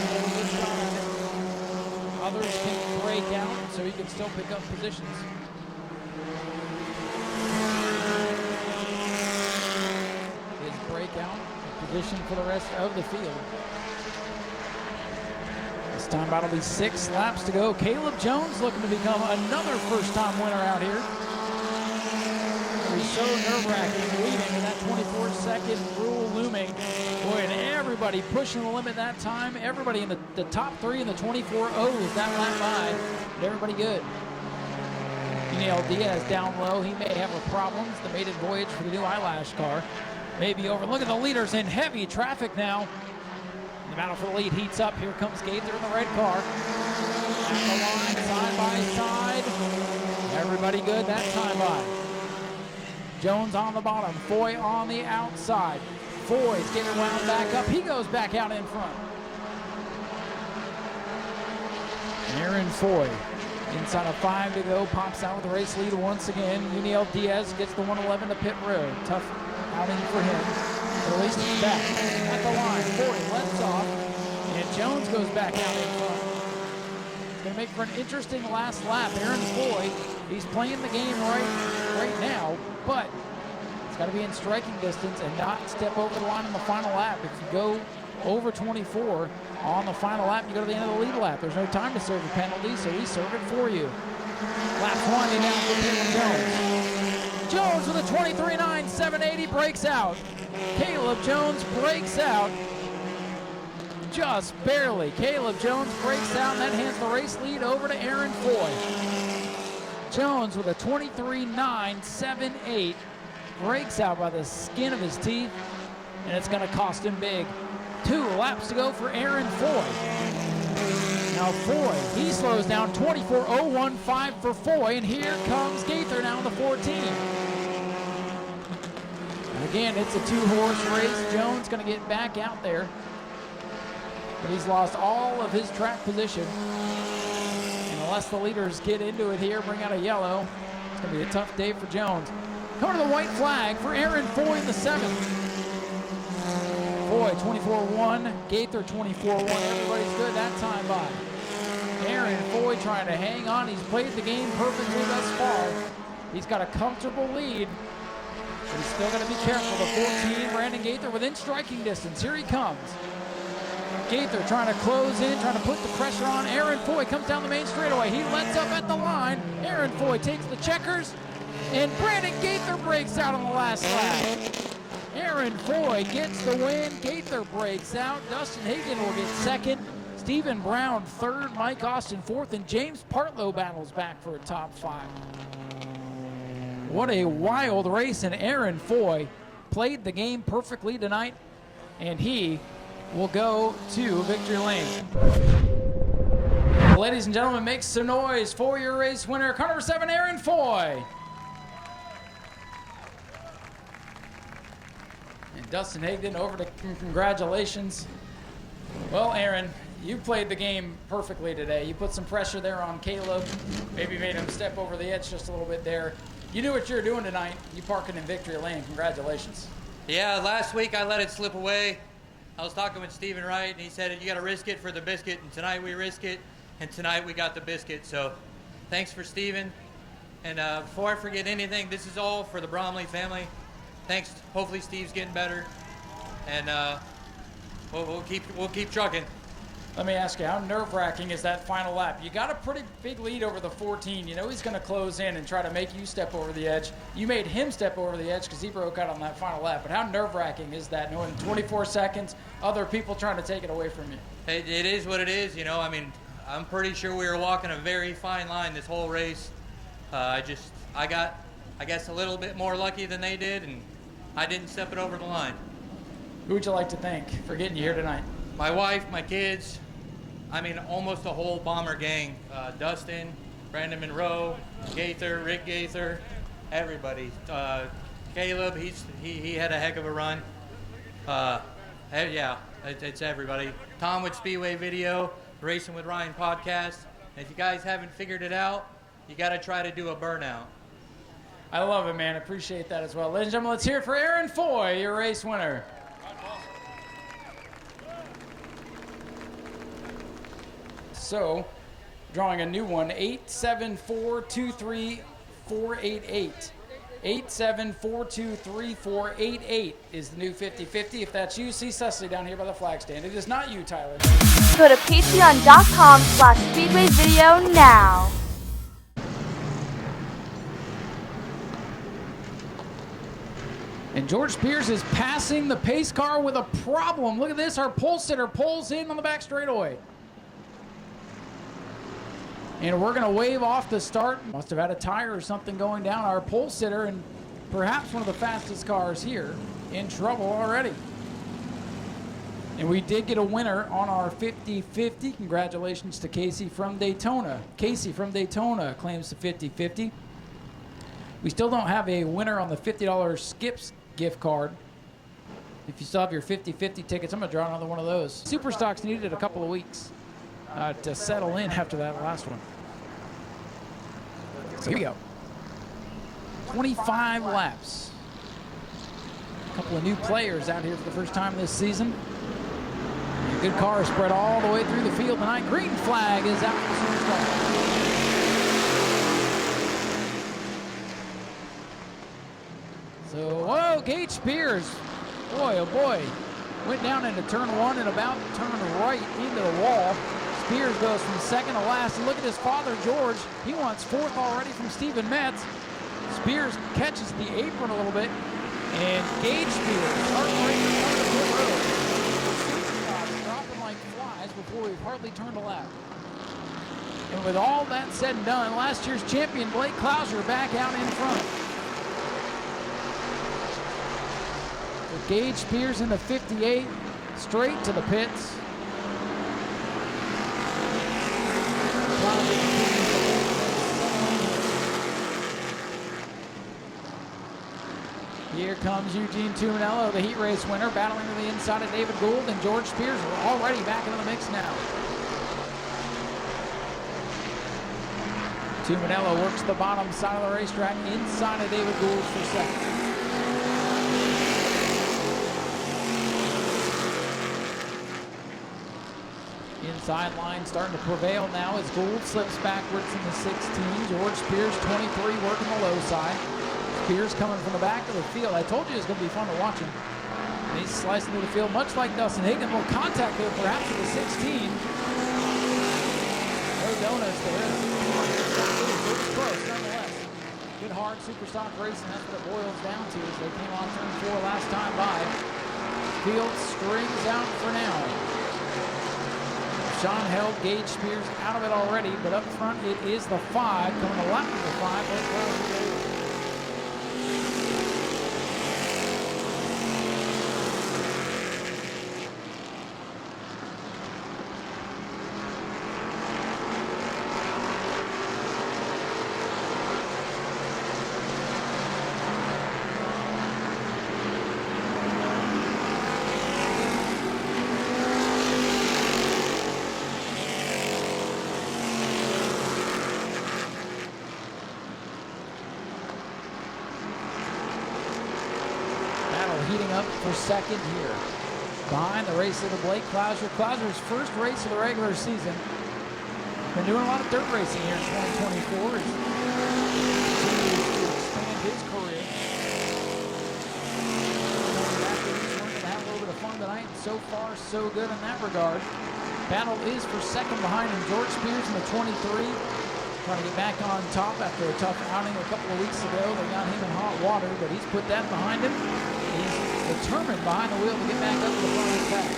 Speaker 1: Others can break out, so he can still pick up positions. His breakout position for the rest of the field. This time that'll be 6 laps to go. Caleb Jones looking to become another first-time winner out here. He's so nerve-wracking leading to that 24-second rule looming. Boy, and everybody pushing the limit that time. Everybody in the top 3 in the 24.0s that lap by. But everybody good. Neil Diaz down low. He may have a problems. The maiden voyage for the new eyelash car may be over. Look at the leaders in heavy traffic now. The battle for the lead heats up. Here comes Gaither in the red car. At the line, side by side. Everybody good that time by. Jones on the bottom. Foy on the outside. Foy's getting wound back up. He goes back out in front. Aaron Foy, inside of 5 to go, pops out with the race lead once again. Uniel Diaz gets the 111 to pit road. Tough outing for him. But at least he's back at the line. Foy lets off, and Jones goes back out in front. It's going to make for an interesting last lap. Aaron Foy, he's playing the game right now, but it's got to be in striking distance and not step over the line in the final lap. If you go over 24 on the final lap, you go to the end of the lead lap. There's no time to serve a penalty, so we serve it for you. Lap 20 now for Caleb Jones. Jones with a 23.9, 780 breaks out. Caleb Jones breaks out just barely. Caleb Jones breaks out, and that hands the race lead over to Aaron Foy. Jones with a 23.9, 7.8 breaks out by the skin of his teeth, and it's going to cost him big. 2 laps to go for Aaron Foy. Now Foy, he slows down, 24.015 for Foy, and here comes Gaither now in the 14. And again, it's a 2-horse race. Jones going to get back out there, but he's lost all of his track position. And unless the leaders get into it here, bring out a yellow, it's going to be a tough day for Jones. Coming to the white flag for Aaron Foy in the 7th. Foy 24.1, Gaither 24.1. Everybody's good that time by. Aaron Foy trying to hang on. He's played the game perfectly thus far. He's got a comfortable lead, but he's still got to be careful. The 14, Brandon Gaither within striking distance. Here he comes. Gaither trying to close in, trying to put the pressure on. Aaron Foy comes down the main straightaway. He lets up at the line. Aaron Foy takes the checkers, and Brandon Gaither breaks out on the last lap. Aaron Foy gets the win. Gaither breaks out. Dustin Hagan will get 2nd. Stephen Brown 3rd. Mike Austin 4th. And James Partlow battles back for a top 5. What a wild race. And Aaron Foy played the game perfectly tonight, and he will go to victory lane. Ladies and gentlemen, make some noise for your race winner, car number 7, Aaron Foy. And Dustin Higdon, over to congratulations. Well, Aaron, you played the game perfectly today. You put some pressure there on Caleb, maybe made him step over the edge just a little bit there. You knew what you were doing tonight. You parking in victory lane. Congratulations.
Speaker 5: Yeah, last week I let it slip away. I was talking with Stephen Wright, and he said, you got to risk it for the biscuit, and tonight we risk it, and tonight we got the biscuit. So thanks for Stephen. And before I forget anything, this is all for the Bromley family. Thanks. Hopefully Steve's getting better, and we'll keep trucking.
Speaker 1: Let me ask you, how nerve-wracking is that final lap? You got a pretty big lead over the 14. You know he's going to close in and try to make you step over the edge. You made him step over the edge because he broke out on that final lap. But how nerve-wracking is that, knowing 24 seconds, other people trying to take it away from you?
Speaker 5: It is what it is, you know. I mean, I'm pretty sure we were walking a very fine line this whole race. I got, I guess, a little bit more lucky than they did, and I didn't step it over the line.
Speaker 1: Who would you like to thank for getting you here tonight?
Speaker 5: My wife, my kids, I mean, almost the whole Bomber gang. Dustin, Brandon Monroe, Gaither, Rick Gaither, everybody. Caleb, he had a heck of a run. Yeah, it's everybody. Tom with Speedway Video, Racing with Ryan podcast. And if you guys haven't figured it out, you got to try to do a burnout.
Speaker 1: I love it, man. Appreciate that as well. Ladies and gentlemen, let's hear it for Aaron Foy, your race winner. So, drawing a new one, 87423-488. 87423-488 is the new 50-50. If that's you, see Cecily down here by the flag stand. It is not you, Tyler.
Speaker 2: Go to patreon.com/speedwayvideo now.
Speaker 1: And George Spears is passing the pace car with a problem. Look at this, our pole sitter pulls in on the back straightaway. And we're gonna wave off the start. Must have had a tire or something going down. Our pole sitter and perhaps one of the fastest cars here in trouble already. And we did get a winner on our 50-50. Congratulations to Casey from Daytona. Casey from Daytona claims the 50-50. We still don't have a winner on the $50 Skips gift card. If you still have your 50-50 tickets, I'm gonna draw another one of those. Superstocks needed a couple of weeks to settle in after that last one. So here we go. 25 laps. A couple of new players out here for the first time this season. And good cars spread all the way through the field tonight. Green flag is out for Superstock. So, whoa, Gage Spears, boy, oh boy, went down into turn one and about to turn right into the wall. Spears goes from second to last, and look at his father, George. He wants fourth already from Steven Metz. Spears catches the apron a little bit, and Gage Spears, heartbreaker on the pit road. Superstocks dropping like flies before we've hardly turned a lap. And with all that said and done, last year's champion Blake Clouser back out in front. Gage Spears in the 58, straight to the pits. Here comes Eugene Tuminello, the heat race winner, battling to the inside of David Gould, and George Spears are already back into the mix now. Tuminello works the bottom side of the racetrack inside of David Gould for second. Inside line starting to prevail now as Gould slips backwards in the 16. George Spears, 23, working the low side. Spears coming from the back of the field. I told you it was going to be fun to watch him. And he's slicing through the field, much like Dustin Higgin. A little contact there, perhaps with the 16. No donuts there. It's close, nonetheless. Good hard Superstock racing. That's what it boils down to as they came on turn 4 last time by. Field strings out for now. Sean held Gage Spears out of it already, but up front it is the 5, coming a lap of the 5. Heating up for second here. Behind the race of the Blake Clouser. Clouser's first race of the regular season. Been doing a lot of dirt racing here in 2024. He's continues to expand his career. We're going to have a little bit of fun tonight. So far, so good in that regard. Battle is for second behind him. George Spears in the 23. Trying to get back on top after a tough outing a couple of weeks ago. They got him in hot water, but he's put that behind him. He's determined behind the wheel to get back up to the front of the pack.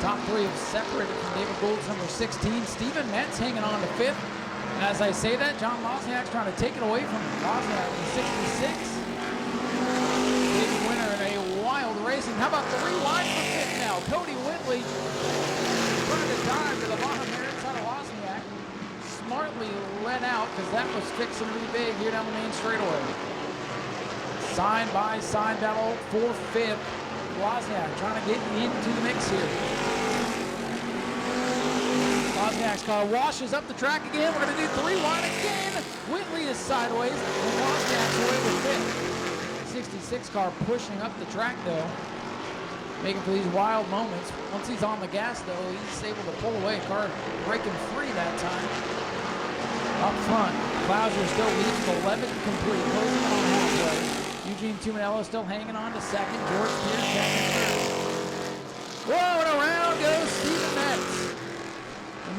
Speaker 1: Top three have separated from David Gould's number 16. Steven Metz hanging on to 5th. And as I say that, John Wozniak's trying to take it away from him. Wozniak in 66. Big winner in a wild racing. How about 3 wide for 5th now? Cody Whitley putting a dive to the bottom there inside of Wozniak. Smartly let out because that was fixing to be big here down the main straightaway. Side by side battle for 5th. Wozniak trying to get into the mix here. Wozniak's car washes up the track again. We're going to do 3 wide again. Whitley is sideways and Wozniak's away with 5th. 66 car pushing up the track though, making for these wild moments. Once he's on the gas though, he's able to pull away. Car breaking free that time. Up front, Clouser still leads 11th complete, closing in on halfway. Eugene Tuminello still hanging on to second. George Spears back in third. Whoa, and around goes Steven Metz.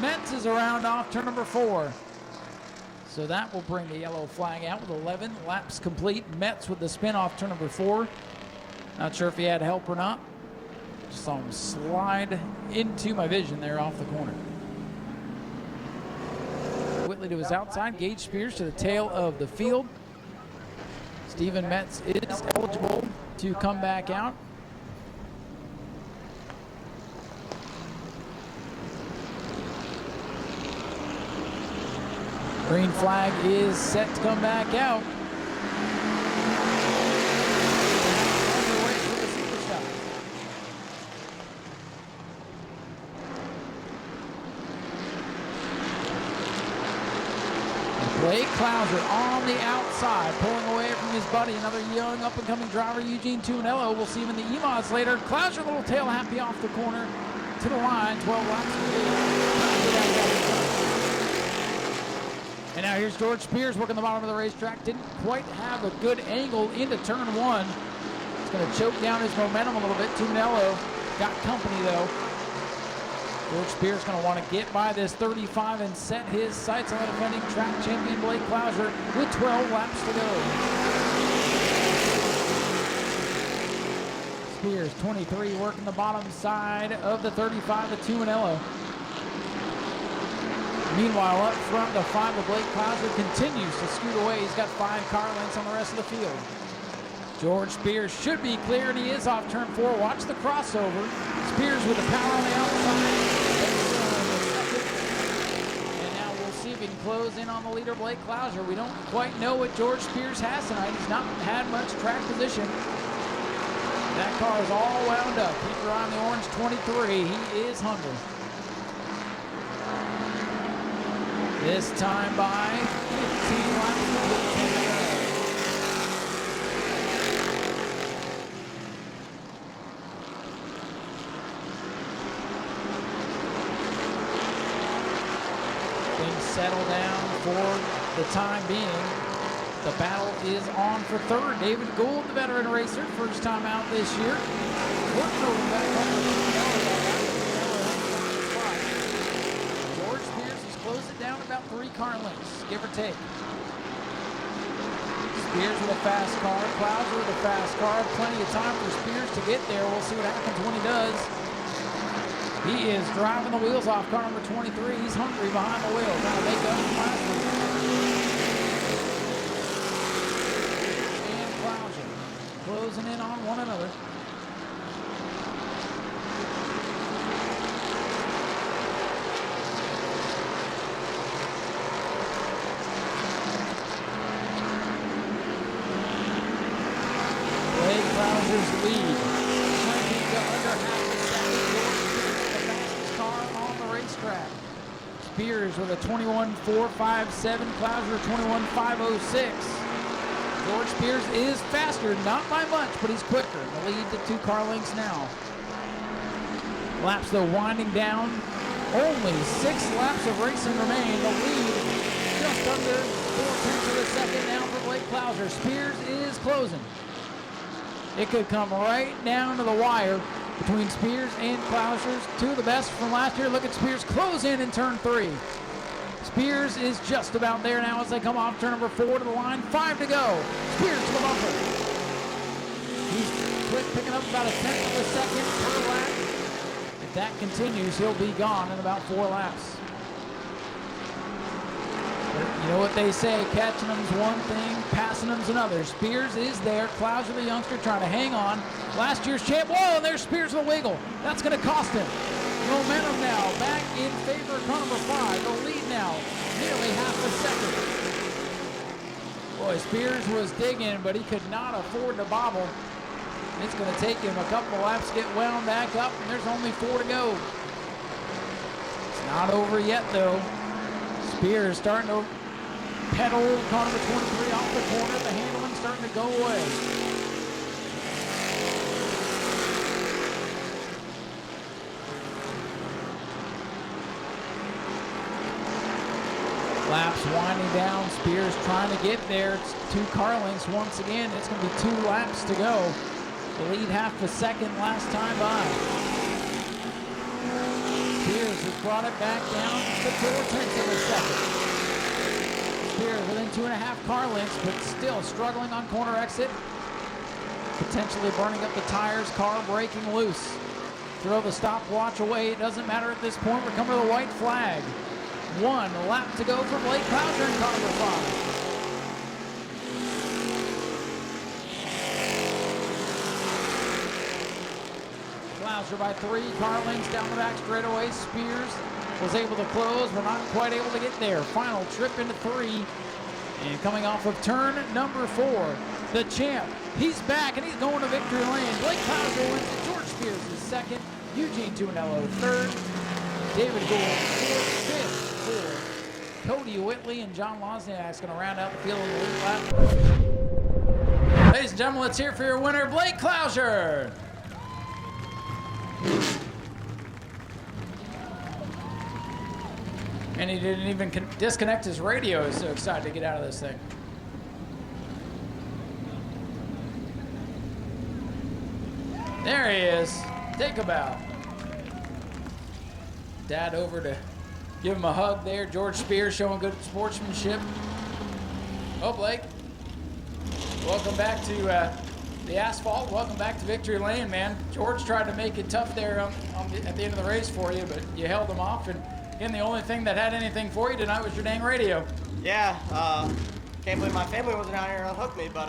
Speaker 1: Metz is around off turn number 4. So that will bring the yellow flag out with 11 laps complete. Metz with the spin off turn number 4. Not sure if he had help or not. Just saw him slide into my vision there off the corner. Whitley to his outside. Gage Spears to the tail of the field. Steven Metz is eligible to come back out. Green flag is set to come back out. Blake Clouser on the outside, pulling away from his buddy, another young up-and-coming driver, Eugene Tuanello. We'll see him in the E-Mods later. Clouser, a little tail happy off the corner to the line, 12 laps to go. And now here's George Spears working the bottom of the racetrack. Didn't quite have a good angle into turn 1. It's going to choke down his momentum a little bit. Tuanello got company, though. George Spears going to want to get by this 35 and set his sights on the defending track champion Blake Clouser with 12 laps to go. Spears, 23, working the bottom side of the 35 to Tuanello. Meanwhile, up front, the 5 of Blake Clouser continues to scoot away. He's got 5 car lengths on the rest of the field. George Spears should be clear, and he is off turn 4. Watch the crossover. Spears with the power on the outside. And now we'll see if he can close in on the leader, Blake Clouser. We don't quite know what George Spears has tonight. He's not had much track position. That car is all wound up. Keep your eye on the orange 23. He is hungry. This time by 15 laps. Settle down for the time being. The battle is on for third. David Gould, the veteran racer, first time out this year. George Spears has closed it down about 3 car lengths, give or take. Spears with a fast car, Clouser with a fast car. Plenty of time for Spears to get there. We'll see what happens when he does. He is driving the wheels off car number 23. He's hungry behind the wheel. Trying to make up for last week. And Clouser closing in on one another. Blake Clouser's lead. Shrinking to under half a second. Track. Spears with a 21.457, Clouser 21.506. George Spears is faster, not by much, but he's quicker. The lead to 2 car lengths now. Laps though winding down. Only 6 laps of racing remain. The lead just under 4/10 of a second now for Blake Clouser. Spears is closing. It could come right down to the wire between Spears and Clouser, 2 of the best from last year. Look at Spears close in turn 3. Spears is just about there now as they come off turn number 4 to the line. 5 to go. Spears to the bumper. He's quick, picking up about 1/10 of a second per lap. If that continues, he'll be gone in about 4 laps. But you know what they say, catching them's one thing, passing them's another. Spears is there. Clouser, the youngster, trying to hang on. Last year's champ. Whoa, and there's Spears with a wiggle. That's going to cost him. Momentum now back in favor of car number 5. The lead now, nearly half a second. Boy, Spears was digging, but he could not afford to bobble. It's going to take him a couple of laps to get wound back up, and there's only 4 to go. It's not over yet, though. Spears starting to pedal car number 23 off the corner. The handling starting to go away. Laps winding down. Spears trying to get there. It's 2 car lengths once again. It's going to be 2 laps to go. The lead half a second last time by. Spears has brought it back down to 4/10 of a second. Spears within 2.5 car lengths, but still struggling on corner exit. Potentially burning up the tires, car breaking loose. Throw the stopwatch away, it doesn't matter at this point. We're coming to the white flag. 1 lap to go for Blake Clouser in car number 5. Clouser by 3, car lengths down the back straightaway. Spears was able to close, but not quite able to get there. Final trip into 3. And coming off of turn number 4, the champ, he's back and he's going to victory lane. Blake Clouser wins it. George Spears is second. Eugene Tuanello third. David Gould fourth. Fifth for Cody Whitley, and John Wozniak's going to round out the field in the lead lap. Ladies and gentlemen, let's hear for your winner, Blake Clouser. And he didn't even disconnect his radio. He's so excited to get out of this thing. There he is. Take a bow. Dad over to give him a hug there. George Spears showing good sportsmanship. Oh, Blake. Welcome back to the asphalt. Welcome back to victory lane, man. George tried to make it tough there at the end of the race for you, but you held him off. And again, the only thing that had anything for you tonight was your dang radio.
Speaker 6: Yeah, can't believe my family wasn't out here to unhook me, but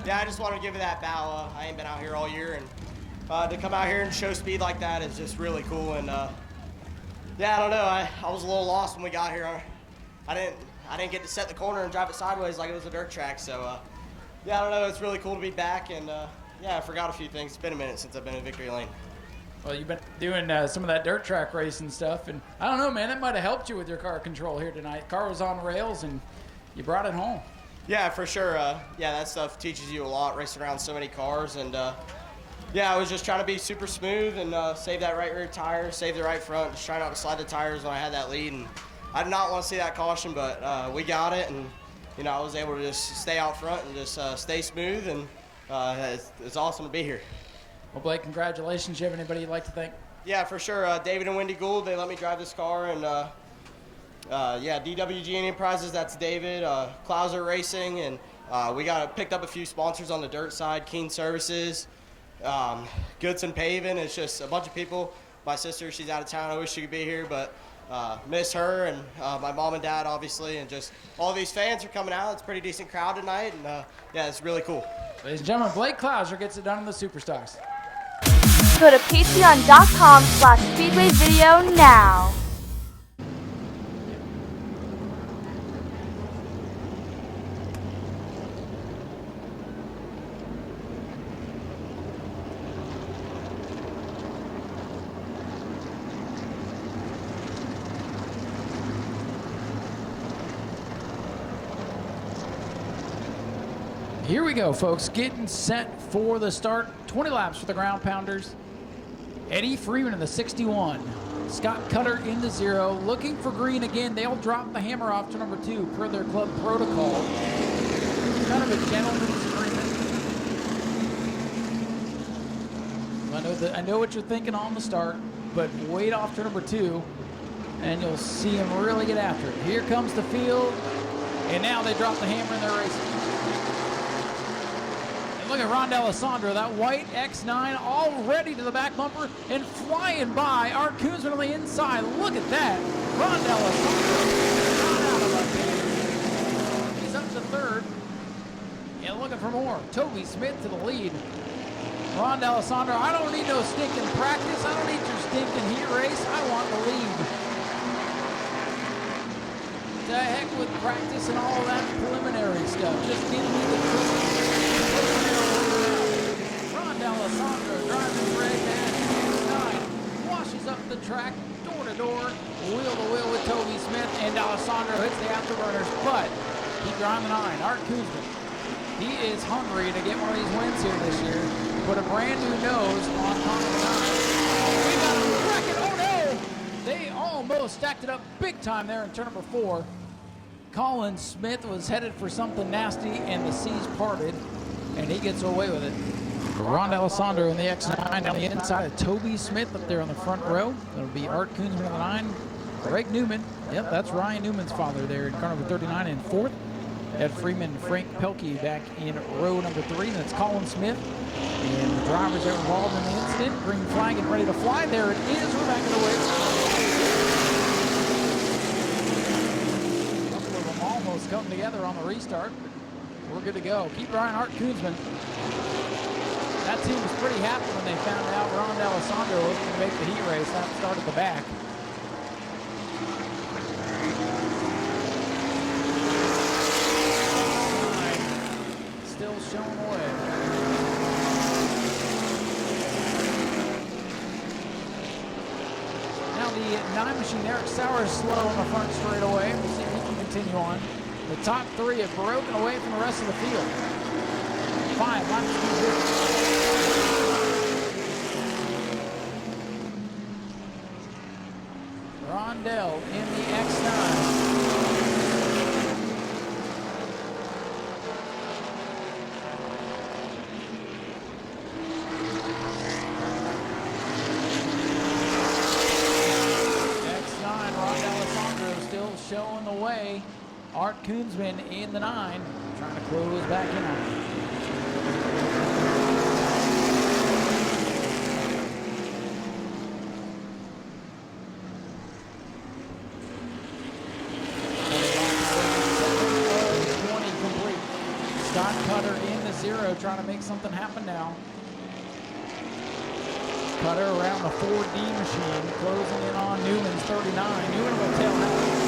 Speaker 6: yeah, I just wanted to give you that bow. I ain't been out here all year, and to come out here and show speed like that is just really cool. And yeah, I don't know, I was a little lost when we got here. I didn't get to set the corner and drive it sideways like it was a dirt track, so yeah, I don't know, it's really cool to be back. And yeah, I forgot a few things. It's been a minute since I've been in victory lane.
Speaker 1: Well, you've been doing some of that dirt track racing stuff, and I don't know, man, that might have helped you with your car control here tonight. Car was on rails, and you brought it home.
Speaker 6: Yeah, for sure. Yeah, that stuff teaches you a lot, racing around so many cars. And yeah, I was just trying to be super smooth and save that right rear tire, save the right front, just trying not to slide the tires when I had that lead. And I did not want to see that caution, but we got it, and you know, I was able to just stay out front and just stay smooth, and it's awesome to be here.
Speaker 1: Well, Blake, congratulations. Do you have anybody you'd like to thank?
Speaker 6: Yeah, for sure. David and Wendy Gould, they let me drive this car. And yeah, DWG Enterprises, that's David. Clouser Racing, and we picked up a few sponsors on the dirt side. Keen Services, Goodson Paving. It's just a bunch of people. My sister, she's out of town. I wish she could be here, but miss her. And my mom and dad, obviously. And just all these fans are coming out. It's a pretty decent crowd tonight. And yeah, it's really cool.
Speaker 1: Ladies and gentlemen, Blake Clouser gets it done in the Superstocks.
Speaker 2: Go to patreon.com/speedwayvideo now.
Speaker 1: Here we go, folks. Getting set for the start. 20 laps for the ground pounders. Eddie Freeman in the 61. Scott Cutter in the 0. Looking for green again. They'll drop the hammer off to number 2 per their club protocol. Kind of a gentleman's agreement. I know what you're thinking on the start, but wait off to number 2, and you'll see him really get after it. Here comes the field, and now they drop the hammer in their racing. Look at Ron D'Alessandro, that white X9 all ready to the back bumper and flying by. Art Koonsman on the inside. Look at that. Ron D'Alessandro not out of the game. He's up to third and looking for more. Toby Smith to the lead. Ron D'Alessandro, I don't need no stinking practice. I don't need your stinking heat race. I want the lead. To heck with practice and all that preliminary stuff. Just give me the truth. Ron D'Alessandro driving red and X9 washes up the track, door to door, wheel to wheel with Toby Smith, and D'Alessandro hits the afterburners, but he driving the 9. Art Koonsman, he is hungry to get one of these wins here this year. Put a brand new nose on top of the 9. We got a wreck it. Oh no! They almost stacked it up big time there in turn number 4. Colin Smith was headed for something nasty, and the seas parted, and he gets away with it. Ron Alessandro in the X9 down the inside of Toby Smith up there on the front row. That'll be Art Koonsman on the 9. Greg Newman. Yep, that's Ryan Newman's father there in car number 39 in 4th. Ed Freeman, Frank Pelkey back in row number 3. That's Colin Smith. And the drivers that were involved in the incident. Green flag and ready to fly. There it is. We're back in the race. A couple of them almost come together on the restart. We're good to go. Keep Ryan Art Koonsman. That team was pretty happy when they found out Ron Alessandro was going to make the heat race. That started the back. Still showing away. Now the 9 machine, Eric Sauer is slow on the front straightaway. We'll see if he can continue on. The top 3 have broken away from the rest of the field. 5 laps to go. Rondell in the X9. Showing the way. Art Koonsman in the 9, trying to close back in on it. Complete. Scott Cutter in the 0, trying to make something happen now. Cutter around the 4D machine, closing in on Newman's 39. Newman will tail out.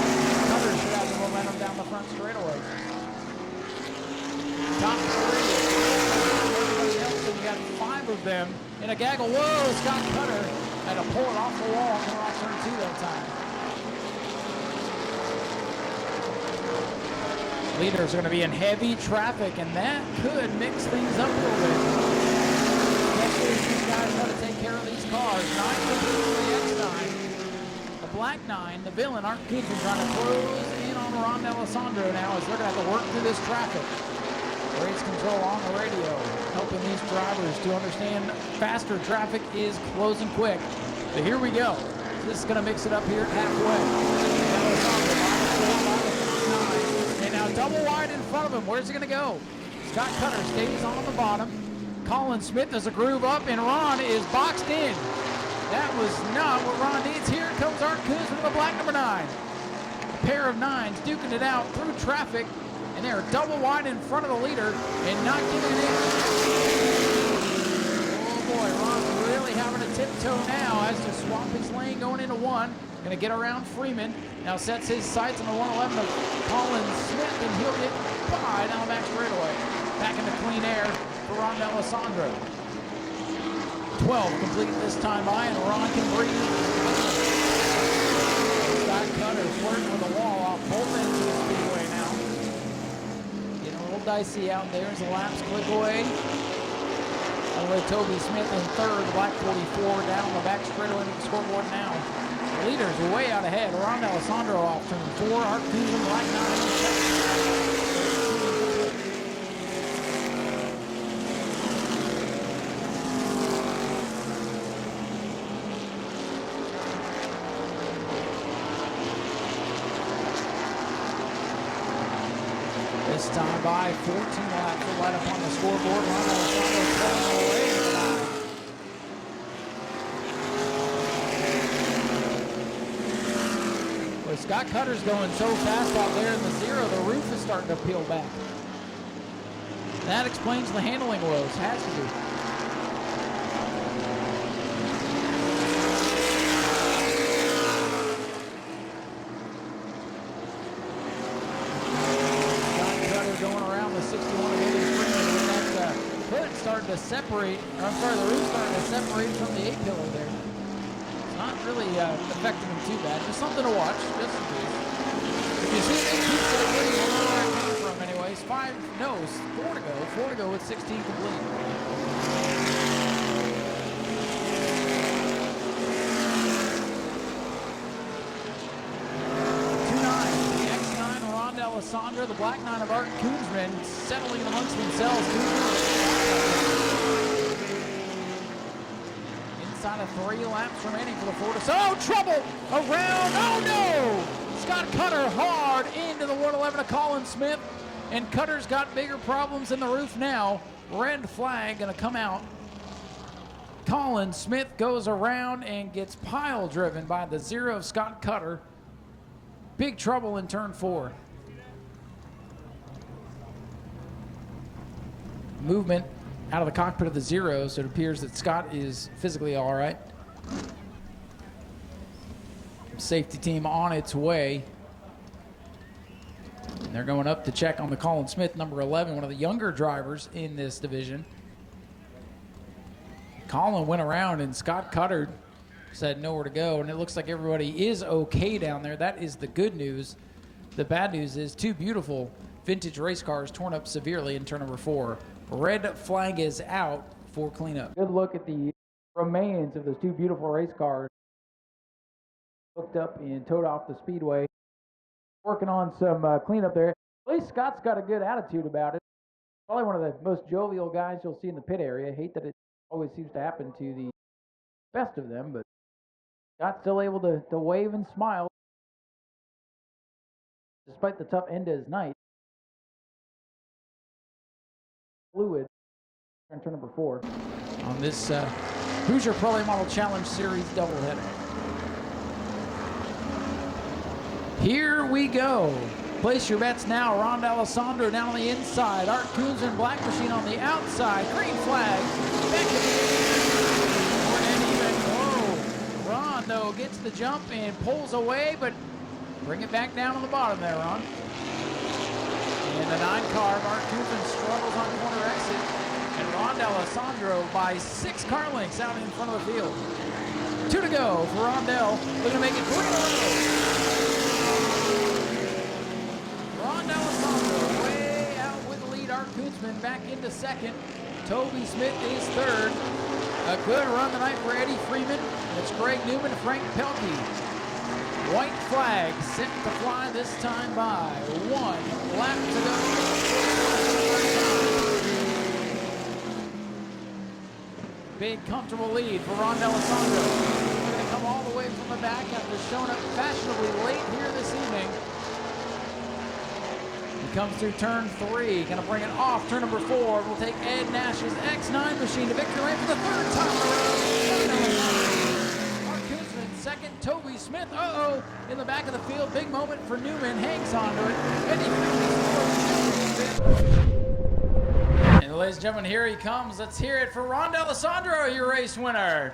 Speaker 1: Cutter should have the momentum down the front straightaway. Top 3. You got 5 of them in a gaggle. Whoa, Scott Cutter had to pull it off the wall and off turn 2 that time. Leaders are going to be in heavy traffic, and that could mix things up a little bit. Especially if these guys know to take care of these cars. 9 for the X9. The black 9, the villain, Art Koonsman trying to close in on Ron Alessandro now as they're going to have to work through this traffic. Race control on the radio, helping these drivers to understand faster traffic is closing quick. So here we go. This is going to mix it up here halfway. And now double wide in front of him. Where's he going to go? Scott Cutter stays on the bottom. Colin Smith does a groove up, and Ron is boxed in. That was not what Ron needs. Here comes Art Koonsman with the black number 9. A pair of 9s duking it out through traffic, and they're double wide in front of the leader and not giving it in. Oh boy, Ron's really having a tiptoe now, has to swap his lane going into 1. Going to get around Freeman. Now sets his sights on the 111 of Colin Smith, and he'll get by down the back straightaway. Back into clean air for Ron Alessandro. 12 completed this time by, and Ron can breathe. Scott Cutter flirting with the wall off both ends of the speedway now. Getting a little dicey out there as the laps click away. All the way Toby Smith in 3rd, the black 44 down the back straightaway to the scoreboard now. The leaders are way out ahead. Ron Alessandro off turn 4, Art Koonsman, black 9. This time by 14 laps to light up on the scoreboard. Ron Alessandro pulling away to the 9. Well, Scott Cutter's going so fast out there in the 0, the roof is starting to peel back. That explains the handling woes. Has to be. To separate, or I'm sorry, the roof's starting to separate from the 8-pillar there. It's not really affecting them too bad. Just something to watch, just in case. If you see it, keep separating, you'll know where it came from anyways. 4 to go. 4 to go with 16 complete. 2-9, the X9, Ron Alessandro, the black 9 of Art Koonsman, settling amongst themselves. Down to 3 laps remaining for the Florida. Oh, trouble around. Oh, no. Scott Cutter hard into the 111 of Colin Smith. And Cutter's got bigger problems in the roof now. Red flag going to come out. Colin Smith goes around and gets pile driven by the 0 of Scott Cutter. Big trouble in turn 4. Movement out of the cockpit of the 0, so it appears that Scott is physically all right. Safety team on its way. And they're going up to check on the Colin Smith, number 11, one of the younger drivers in this division. Colin went around and Scott Cutter said nowhere to go, and it looks like everybody is okay down there. That is the good news. The bad news is 2 beautiful vintage race cars torn up severely in turn number 4. Red flag is out for cleanup. Good look at the remains of those 2 beautiful race cars. Hooked up and towed off the speedway. Working on some cleanup there. At least Scott's got a good attitude about it. Probably one of the most jovial guys you'll see in the pit area. I hate that it always seems to happen to the best of them, but Scott's still able to wave and smile despite the tough end to his night. Fluid in turn number 4 on this Hoosier Pro Late Model Challenge Series doubleheader. Here we go. Place your bets now. Ron D'Alessandro down on the inside. Art Coons and Black Machine on the outside. Green flag. Back to and even. Whoa. Ron, though, gets the jump and pulls away, but bring it back down on the bottom there, Ron. And the 9 car, Art Coons struggles on corner exit. And Ron D'Alessandro by 6 car lengths out in front of the field. 2 to go for Rondell. Looking to make it 3 in a row. Ron D'Alessandro way out with the lead. Art Kunzman back into second. Toby Smith is third. A good run tonight for Eddie Freeman. It's Greg Newman, Frank Pelkey. White flag set to fly this time by 1 lap to go. Big comfortable lead for Ron D'Alessandro. He's going to come all the way from the back after showing up fashionably late here this evening. He comes through turn 3, going to bring it off turn number 4. We'll take Ed Nash's X9 machine to victory lane for the 3rd time in a row. Mark Kunzman second, Toby Smith, in the back of the field. Big moment for Newman, hangs on to it. And ladies and gentlemen, here he comes. Let's hear it for Ron D'Alessandro, your race winner.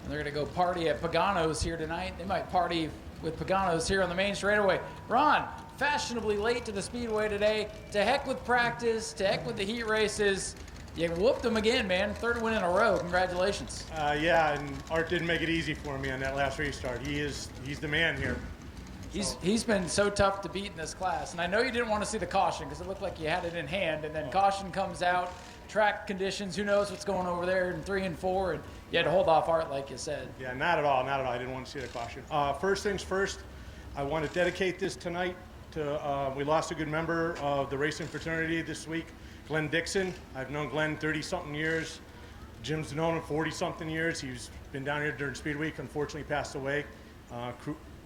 Speaker 1: They're going to go party at Pagano's here tonight. They might party with Pagano's here on the main straightaway. Ron, fashionably late to the speedway today. To heck with practice, to heck with the heat races. You whooped them again, man. 3rd win in a row. Congratulations.
Speaker 4: Yeah, and Art didn't make it easy for me on that last restart. He's the man here.
Speaker 1: He's been so tough to beat in this class. And I know you didn't want to see the caution because it looked like you had it in hand. And then caution comes out. Track conditions, who knows what's going over there in 3 and 4, and you had to hold off Art like you said.
Speaker 4: Yeah, not at all. I didn't want to see the caution. First things first, I want to dedicate this tonight to, we lost a good member of the racing fraternity this week, Glenn Dixon. I've known Glenn 30-something years. Jim's known him 40-something years. He's been down here during Speed Week, unfortunately passed away.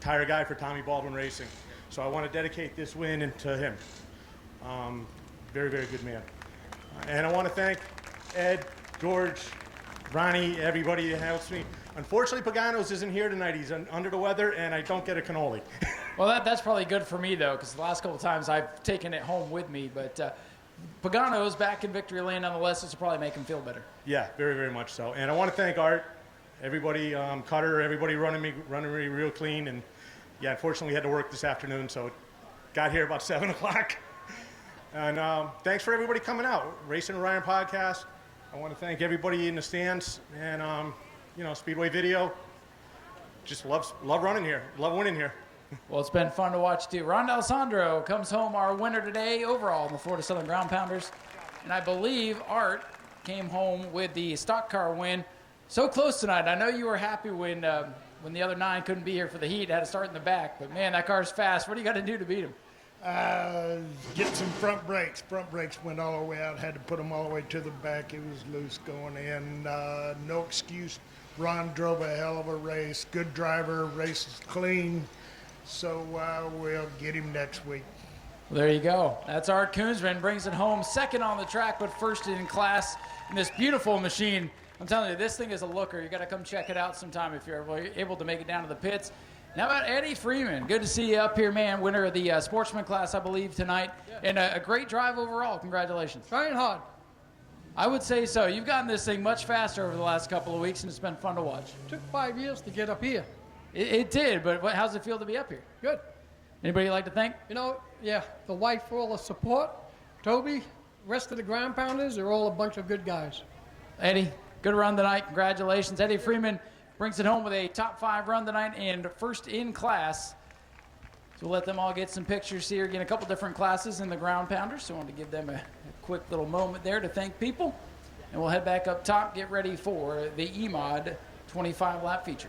Speaker 4: Tire guy for Tommy Baldwin Racing. So I want to dedicate this win to him. Very, very good man. And I want to thank Ed, George, Ronnie, everybody that helps me. Unfortunately, Pagano's isn't here tonight. He's under the weather, and I don't get a cannoli.
Speaker 1: Well, that's probably good for me, though, because the last couple of times I've taken it home with me. But Pagano's back in victory lane nonetheless. This will probably make him feel better.
Speaker 4: Yeah, very, very much so. And I want to thank Art, everybody, Cutter, everybody running me real clean. And, yeah, unfortunately, we had to work this afternoon, so got here about 7 o'clock. And thanks for everybody coming out. Racing Ryan podcast. I want to thank everybody in the stands and, Speedway Video. Just love running here. Love winning here.
Speaker 1: Well, it's been fun to watch, too. Ron D'Alessandro comes home our winner today overall in the Florida Southern Ground Pounders. And I believe Art came home with the stock car win. So close tonight. I know you were happy when the other 9 couldn't be here for the heat. Had to start in the back. But, man, that car's fast. What do you got to do to beat him?
Speaker 7: Get some front brakes. Front brakes went all the way out. Had to put them all the way to the back. It was loose going in. No excuse. Ron drove a hell of a race. Good driver. Race is clean. So we'll get him next week.
Speaker 1: Well, there you go. That's Art Koonsman, brings it home, second on the track, but first in class in this beautiful machine. I'm telling you, this thing is a looker. You got to come check it out sometime if you're able to make it down to the pits. Now about Eddie Freeman. Good to see you up here, man. Winner of the sportsman class, I believe, tonight. Yeah. And a great drive overall. Congratulations.
Speaker 8: Trying hard.
Speaker 1: I would say so. You've gotten this thing much faster over the last couple of weeks, and it's been fun to watch.
Speaker 8: Took 5 years to get up here.
Speaker 1: It did, but how's it feel to be up here?
Speaker 8: Good.
Speaker 1: Anybody you'd like to thank?
Speaker 8: You know, yeah, the wife for all the support. Toby, rest of the ground pounders, they're all a bunch of good guys.
Speaker 1: Eddie, good run tonight. Congratulations. Eddie Freeman brings it home with a top 5 run tonight and first in class. So we'll let them all get some pictures here. Again, a couple different classes in the ground pounders. So I wanted to give them a quick little moment there to thank people. And we'll head back up top, get ready for the EMOD 25 lap feature.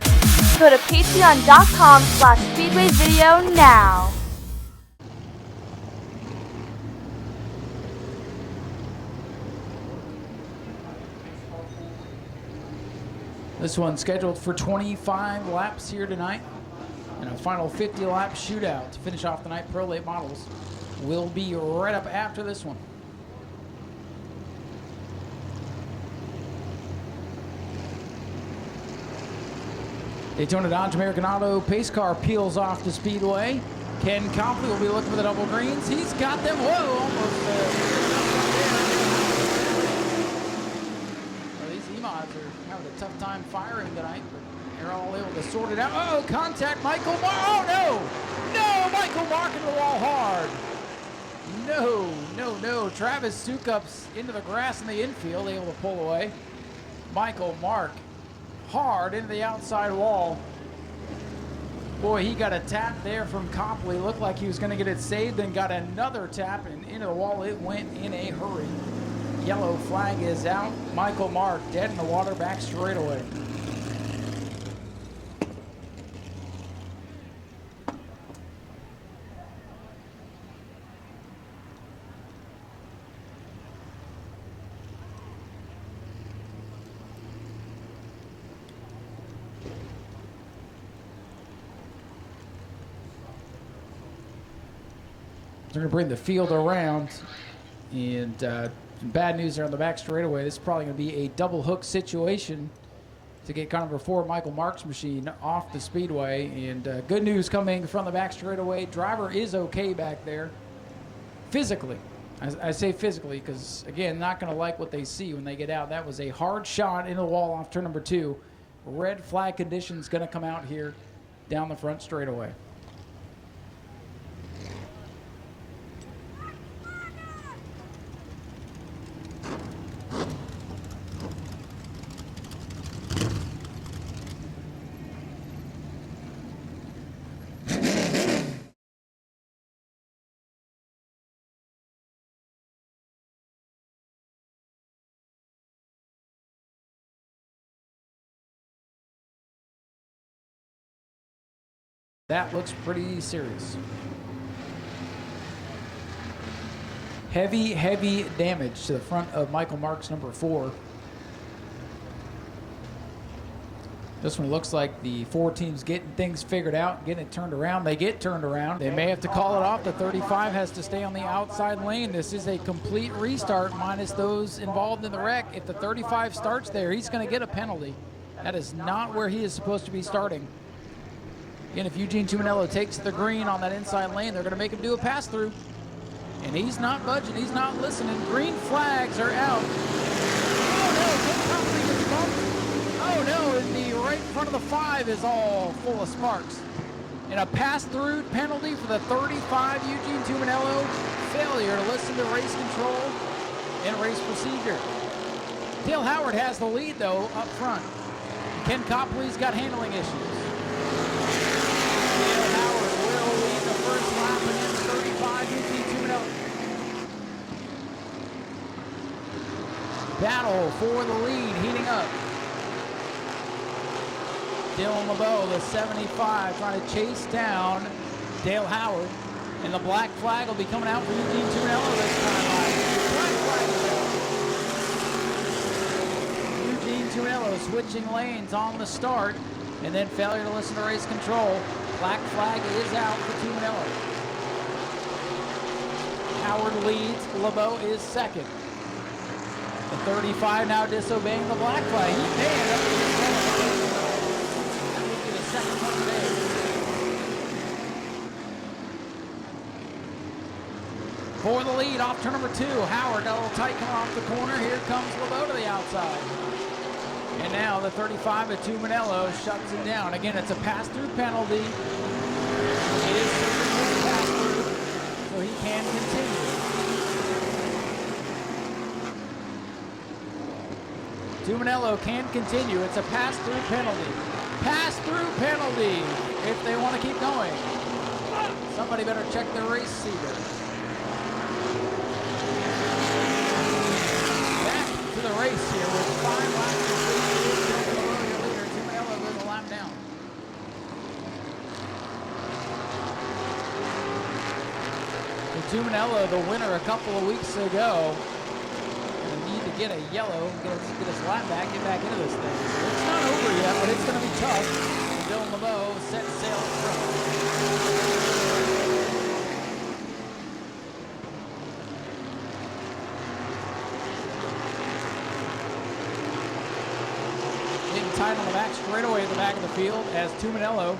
Speaker 2: Go to patreon.com/Speedway video now.
Speaker 1: This one's scheduled for 25 laps here tonight. And a final 50 lap shootout to finish off the night. Pro Late Models will be right up after this one. Daytona Dodge American Auto pace car peels off the speedway. Ken Copley will be looking for the double greens. He's got them. Whoa, almost. Well, these EMODs are having a tough time firing tonight, but they're all able to sort it out. Oh, contact Michael Mark. Oh, no. No, Michael Mark into the wall hard. No. Travis Sukup's into the grass in the infield, able to pull away. Michael Mark hard into the outside wall. Boy, he got a tap there from Copley. Looked like he was going to get it saved, then got another tap, and into the wall it went in a hurry. Yellow flag is out. Michael Mark dead in the water, back straight away. They're going to bring the field around, and some bad news there on the back straightaway. This is probably going to be a double hook situation to get car number 4, Michael Mark's machine, off the speedway. And good news coming from the back straightaway. Driver is okay back there physically. I say physically because, again, not going to like what they see when they get out. That was a hard shot into the wall off turn number 2. Red flag conditions going to come out here down the front straightaway. That looks pretty serious. Heavy damage to the front of Michael Mark's number 4. This one looks like the 4 teams getting things figured out, getting it turned around. They get turned around. They may have to call it off. The 35 has to stay on the outside lane. This is a complete restart minus those involved in the wreck. If the 35 starts there, he's going to get a penalty. That is not where he is supposed to be starting. Again, if Eugene Tuminello takes the green on that inside lane, they're going to make him do a pass-through. And he's not budging. He's not listening. Green flags are out. Oh, no, and the right front of the 5 is all full of sparks. And a pass-through penalty for the 35, Eugene Tuminello. Failure to listen to race control and race procedure. Dale Howard has the lead, though, up front. Ken Copley's got handling issues. Dale Howard will lead the first lap against 35, Eugene Tuminello. Battle for the lead heating up. Dylan LeBeau, the 75, trying to chase down Dale Howard. And the black flag will be coming out for Eugene Tuminello this time. Black flag is out. Eugene Tuminello switching lanes on the start, and then failure to listen to race control. Black flag is out for Tuminello. Howard leads. LeBeau is second. The 35 now disobeying the black flag. He may end up with that would be the second one today. For the lead off turn number 2. Howard, a little tight coming off the corner. Here comes LeBeau to the outside. And now the 35 at Tuminello shuts him down. Again, it's a pass-through penalty. It is a pass-through, so he can continue. Tuminello can continue. It's a pass-through penalty. Pass-through penalty if they want to keep going. Somebody better check their race seater. Back to the race here with 5 laps to go. Tuminello goes a lap down. So Tuminello, the winner a couple of weeks ago, get a yellow, get his lap back, get back into this thing. So it's not over yet, but it's going to be tough. Dylan LeBeau set sail up front. Getting tight on the back straightaway at the back of the field as Tuminello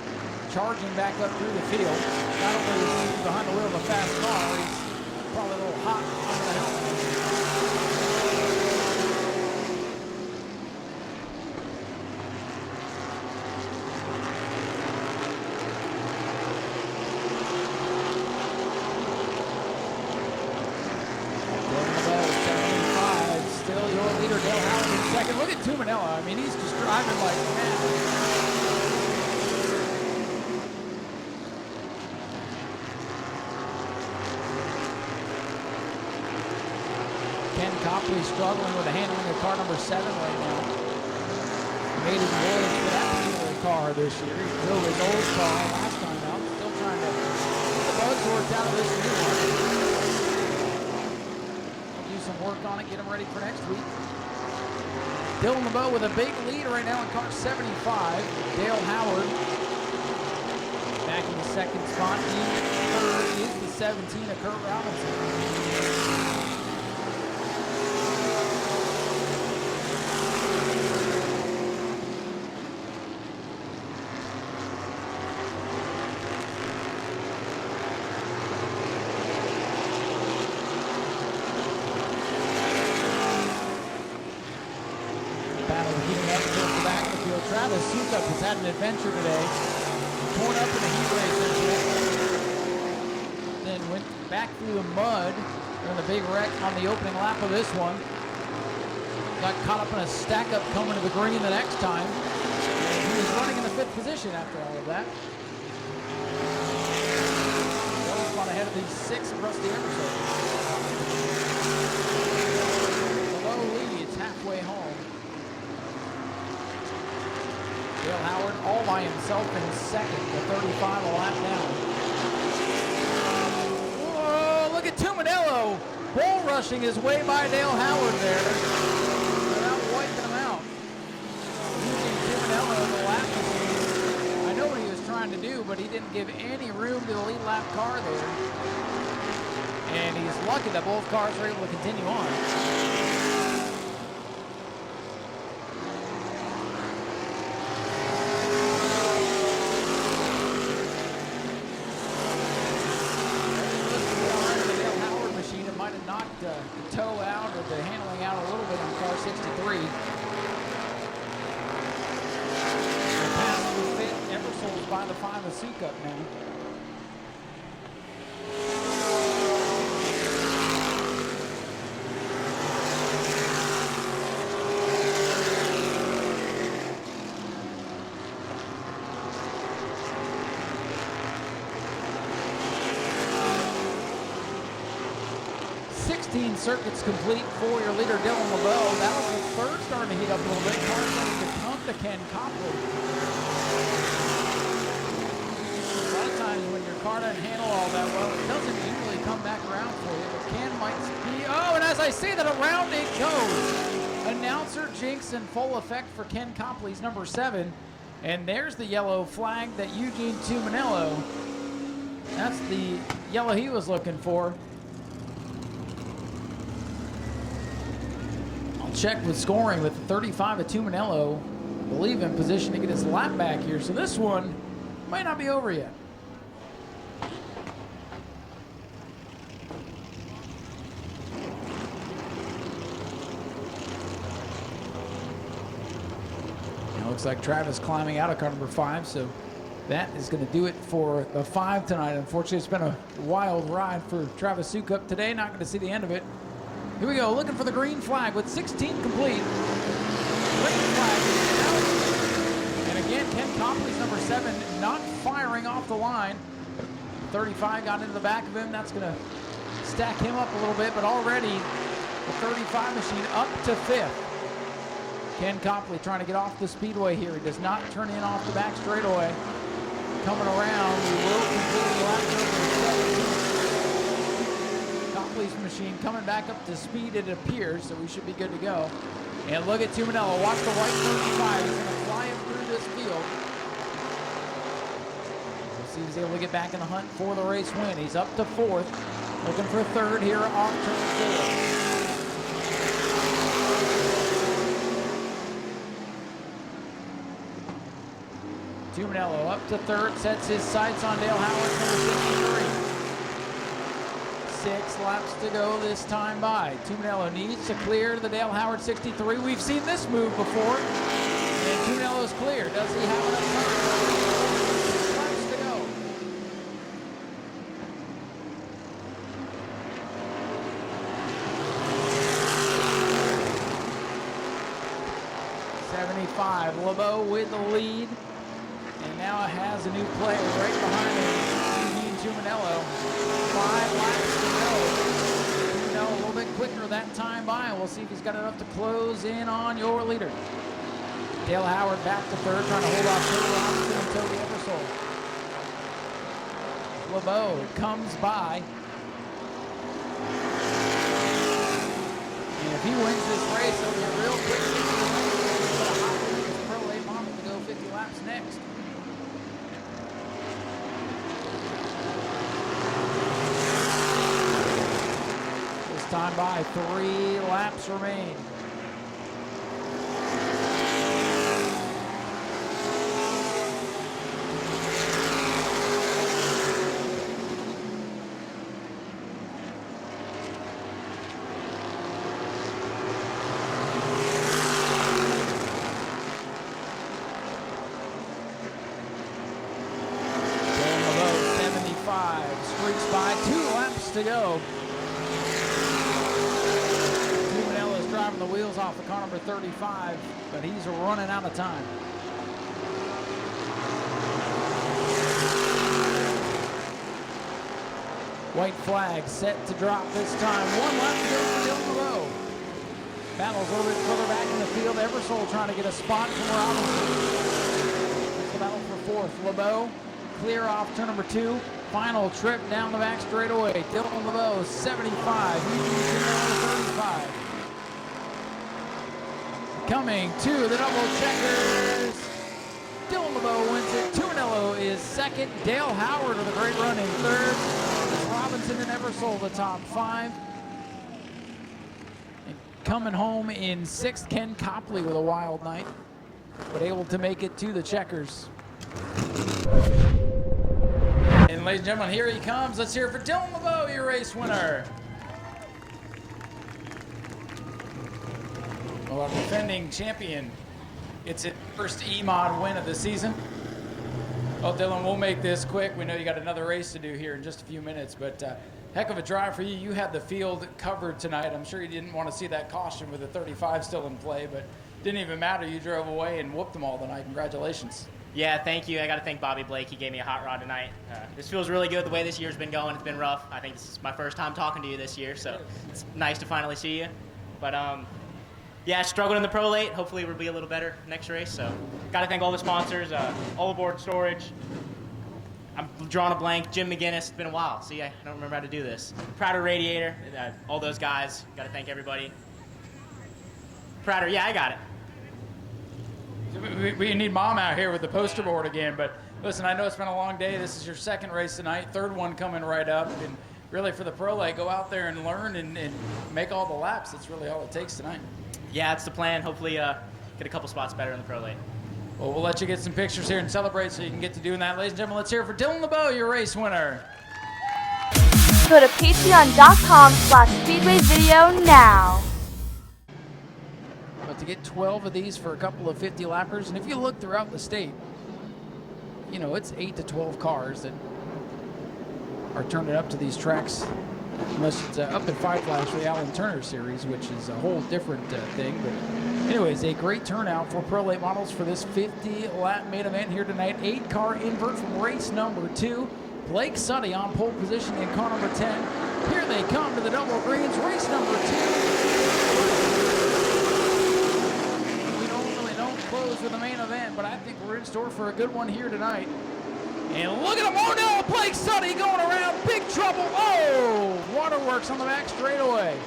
Speaker 1: charging back up through the field. Not only is he behind the wheel of a fast car, he's probably a little hot under the helmet. Look at Tuminello. I mean, he's just driving like mad. Ken Copley struggling with the handling of car number 7 right now. Made his voyage for that particular car this year. He drove his old car last time out. Still trying to get the bugs worked out of this new one. Do some work on it, get him ready for next week. Dylan LeBeau with a big lead right now in car 75. Dale Howard back in the second spot. Third is the 17 of Kurt Robinson. Travis Stoup has had an adventure today. Torn up in a heat race incident. Then went back through the mud during the big wreck on the opening lap of this one. Got caught up in a stack up coming to the green the next time. And he was running in the 5th position after all of that. Well spot ahead of the 6 of Rusty Emerson. The low leads halfway home. Dale Howard all by himself in second, the 35 a lap down. Whoa, look at Tuminello bull rushing his way by Dale Howard there. Without wiping him out. Using Tuminello in the lap machine. I know what he was trying to do, but he didn't give any room to the lead lap car there. And he's lucky that both cars were able to continue on. Knocked the toe out or the handling out a little bit on car 63. The pass will fit Eversole's by the 5 of Sukup now. Circuits complete for your leader, Dylan LeBeau. That was the third starting to heat up a little bit. Car starting to come to Ken Copley. A lot of times when your car car doesn't handle all that well. It doesn't usually come back around for you, but Ken might be. Oh, and as I say that, around it goes. Announcer jinx in full effect for Ken Copley's number 7. And there's the yellow flag that Eugene Tuminello. That's the yellow he was looking for. I'll check with scoring with the 35 of Tuminello. I believe in position to get his lap back here. So this one might not be over yet. Looks like Travis climbing out of car number 5, so that is going to do it for the 5 tonight. Unfortunately, it's been a wild ride for Travis Sukup today. Not going to see the end of it. Here we go, looking for the green flag with 16 complete. Green flag is out. And again, Ken Copley's number 7 not firing off the line. 35 got into the back of him. That's going to stack him up a little bit, but already the 35 machine up to 5th. Ken Copley trying to get off the speedway here. He does not turn in off the back straightaway. Coming around, he will complete the lap number 17. Copley's machine coming back up to speed, it appears, so we should be good to go. And look at Tuminello. Watch the white 35. He's going to fly him through this field. We'll see if he's able to get back in the hunt for the race win. He's up to 4th. Looking for 3rd here off turn 4. Tuminello up to 3rd, sets his sights on Dale Howard, number 63. 6 laps to go this time by. Tuminello needs to clear the Dale Howard 63. We've seen this move before. And Tuminello's clear. Does he have enough time? 6 laps to go. '75. LeBeau with the lead. And now it has a new player right behind him, Eugene Tuminello. 5 laps to go. Tuminello a little bit quicker that time by. We'll see if he's got enough to close in on your leader. Dale Howard back to 3rd, trying to hold off Toby Robinson and Toby Eversole. LeBeau comes by. And if he wins this race, it'll be a real quick 50 laps. But a hot Williams Pro A model to go 50 laps next. Time by, 3 laps remain. LeBeau, 75, streaks by, 2 laps to go. Driving the wheels off of car number 35, but he's running out of time. White flag set to drop this time. 1 lap to go for Dylan LeBeau. Battles a little bit further back in the field. Eversole trying to get a spot from Robinson. It's the battle for 4th. LeBeau clear off turn number 2. Final trip down the back straightaway. Dylan LeBeau, 75. Eugene 35. Coming to the double checkers. Dylan LeBeau wins it. Tuminello is 2nd. Dale Howard with a great run in 3rd. Robinson and Eversole the top 5. And coming home in 6th, Ken Copley with a wild night, but able to make it to the checkers. And ladies and gentlemen, here he comes. Let's hear it for Dylan LeBeau, your race winner. Well, our defending champion gets its first E-Mod win of the season. Well, Dylan, we'll make this quick. We know you got another race to do here in just a few minutes, but heck of a drive for you. You had the field covered tonight. I'm sure you didn't want to see that caution with the 35 still in play, but didn't even matter. You drove away and whooped them all tonight. Congratulations.
Speaker 9: Yeah, thank you. I got to thank Bobby Blake. He gave me a hot rod tonight. This feels really good the way this year's been going. It's been rough. I think this is my first time talking to you this year, so it's nice to finally see you. But yeah, struggled in the pro late. Hopefully we'll be a little better next race. So got to thank all the sponsors, All Aboard Storage. I'm drawing a blank. Jim McGinnis, it's been a while. See, I don't remember how to do this. Prouder Radiator, all those guys. Got to thank everybody. Prouder, yeah, I got it.
Speaker 1: We need Mom out here with the poster board again, but listen, I know it's been a long day. This is your second race tonight, third one coming right up, and really for the Pro Late, go out there and learn and make all the laps. That's really all it takes tonight.
Speaker 9: Yeah, it's the plan. Hopefully get a couple spots better in the Pro Late.
Speaker 1: Well, we'll let you get some pictures here and celebrate so you can get to doing that. Ladies and gentlemen, let's hear it for Dylan LeBeau, your race winner.
Speaker 2: Go to patreon.com/speedwayvideo now.
Speaker 1: But to get 12 of these for a couple of 50 lappers, and if you look throughout the state, you know, it's 8 to 12 cars that are turning up to these tracks, unless it's up at Five Flash for the Alan Turner Series, which is a whole different thing. But anyways, a great turnout for Pro Late models for this 50-lap main event here tonight. 8-car invert from race number 2. Blake Suddy on pole position in car number 10. Here they come to the double greens, race number 2. We normally don't close with the main event, but I think we're in store for a good one here tonight. And look at him, oh no, Blake Suddy going around, big trouble. Oh, waterworks on the back straightaway.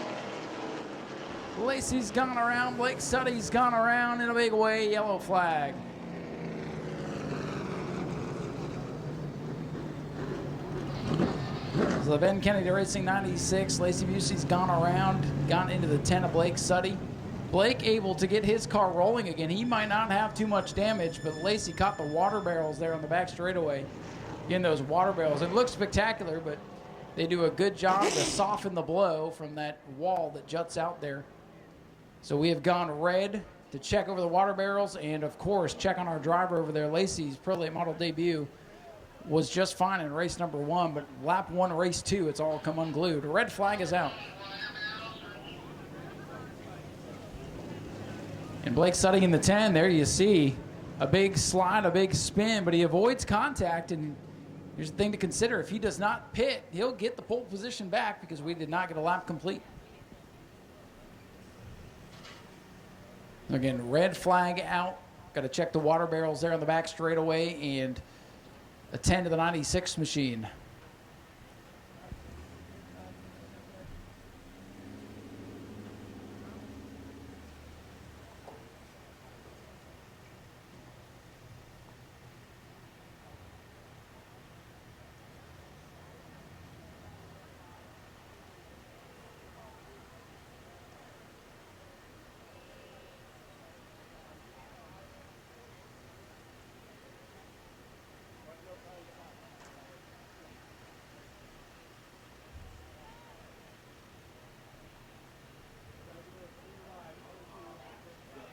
Speaker 1: Lacey's gone around, Blake Suddy's gone around in a big way, yellow flag. So the Ben Kennedy Racing 96, Lacey Busey's gone around, gone into the 10 of Blake Suddy. Blake able to get his car rolling again. He might not have too much damage, but Lacey caught the water barrels there on the back straightaway. Again, those water barrels, it looks spectacular, but they do a good job to soften the blow from that wall that juts out there. So we have gone red to check over the water barrels, and of course, check on our driver over there. Lacey's Pro Late model debut was just fine in race number 1, but lap 1, race 2, it's all come unglued. Red flag is out. And Blake Suddy in the 10, there you see a big slide, a big spin, but he avoids contact. And here's the thing to consider. If he does not pit, he'll get the pole position back because we did not get a lap complete. Again, red flag out. Got to check the water barrels there on the back straightaway and a 10 to the 96 machine.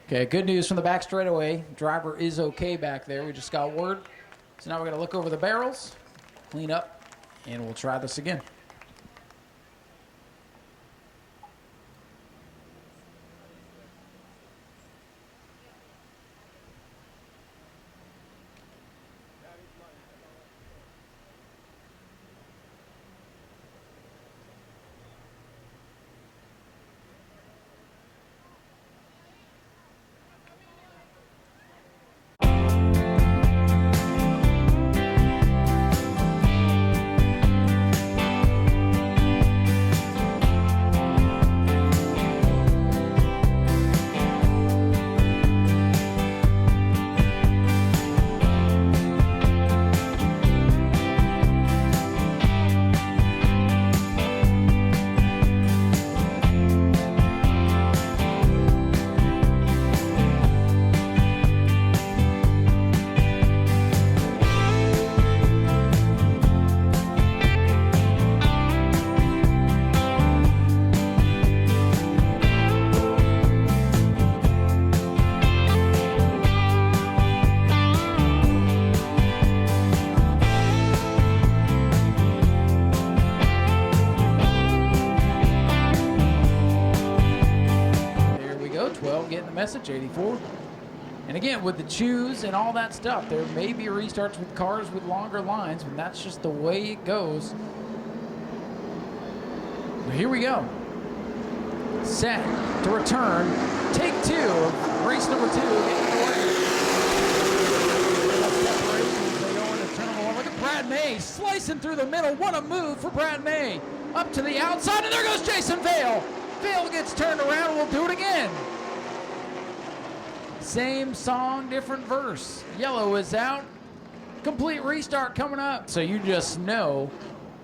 Speaker 1: Okay, good news from the back straightaway. Driver is okay back there. We just got word. So now we're going to look over the barrels, clean up, and we'll try this again. Message 84. And again, with the choose and all that stuff, there may be restarts with cars with longer lines, but that's just the way it goes. Well, here we go. Set to return. Take 2 of race number 2. Getting underway. They go into turn number 1. Look at Brad May May slicing through the middle. What a move for Brad May. Up to the outside, and there goes Jason Vale. Vale gets turned around. We'll do it again. Same song, different verse. Yellow is out. Complete restart coming up. So you just know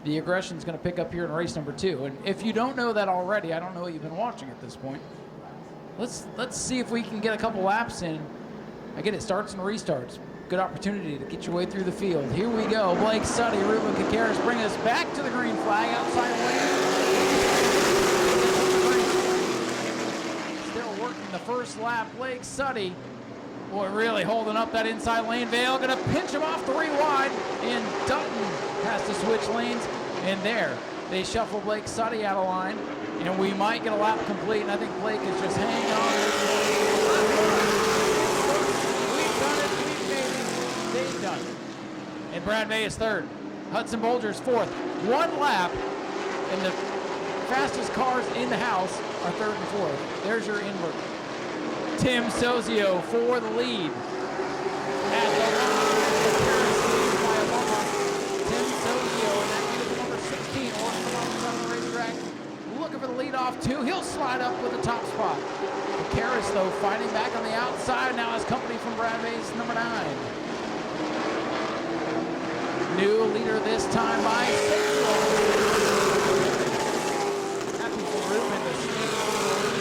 Speaker 1: the aggression's going to pick up here in race number 2. And if you don't know that already, I don't know what you've been watching at this point. Let's see if we can get a couple laps in. Again, it starts and restarts. Good opportunity to get your way through the field. Here we go. Blake Suddy, Ruben Kakaris bring us back to the green flag outside lane. Still working the first lap. Blake Suddy, boy, really holding up that inside lane. Vale gonna pinch him off 3 wide, and Dutton has to switch lanes. And there, they shuffle Blake Suddy out of line, and we might get a lap complete. And I think Blake is just hanging on. They've done it. And Brad May is 3rd. Hudson Bolger's 4th. 1 lap, and the fastest cars in the house are 3rd and 4th. There's your invert. Tim Sozio for the lead. At the line, by a long. Tim Sozio, and that is number 16, working alongside the racetrack. Looking for the lead off 2. He'll slide up with the top spot. Kakaris, though, fighting back on the outside. Now has company from Brad May's number 9. New leader this time by Samuel. Happy for Ruben to see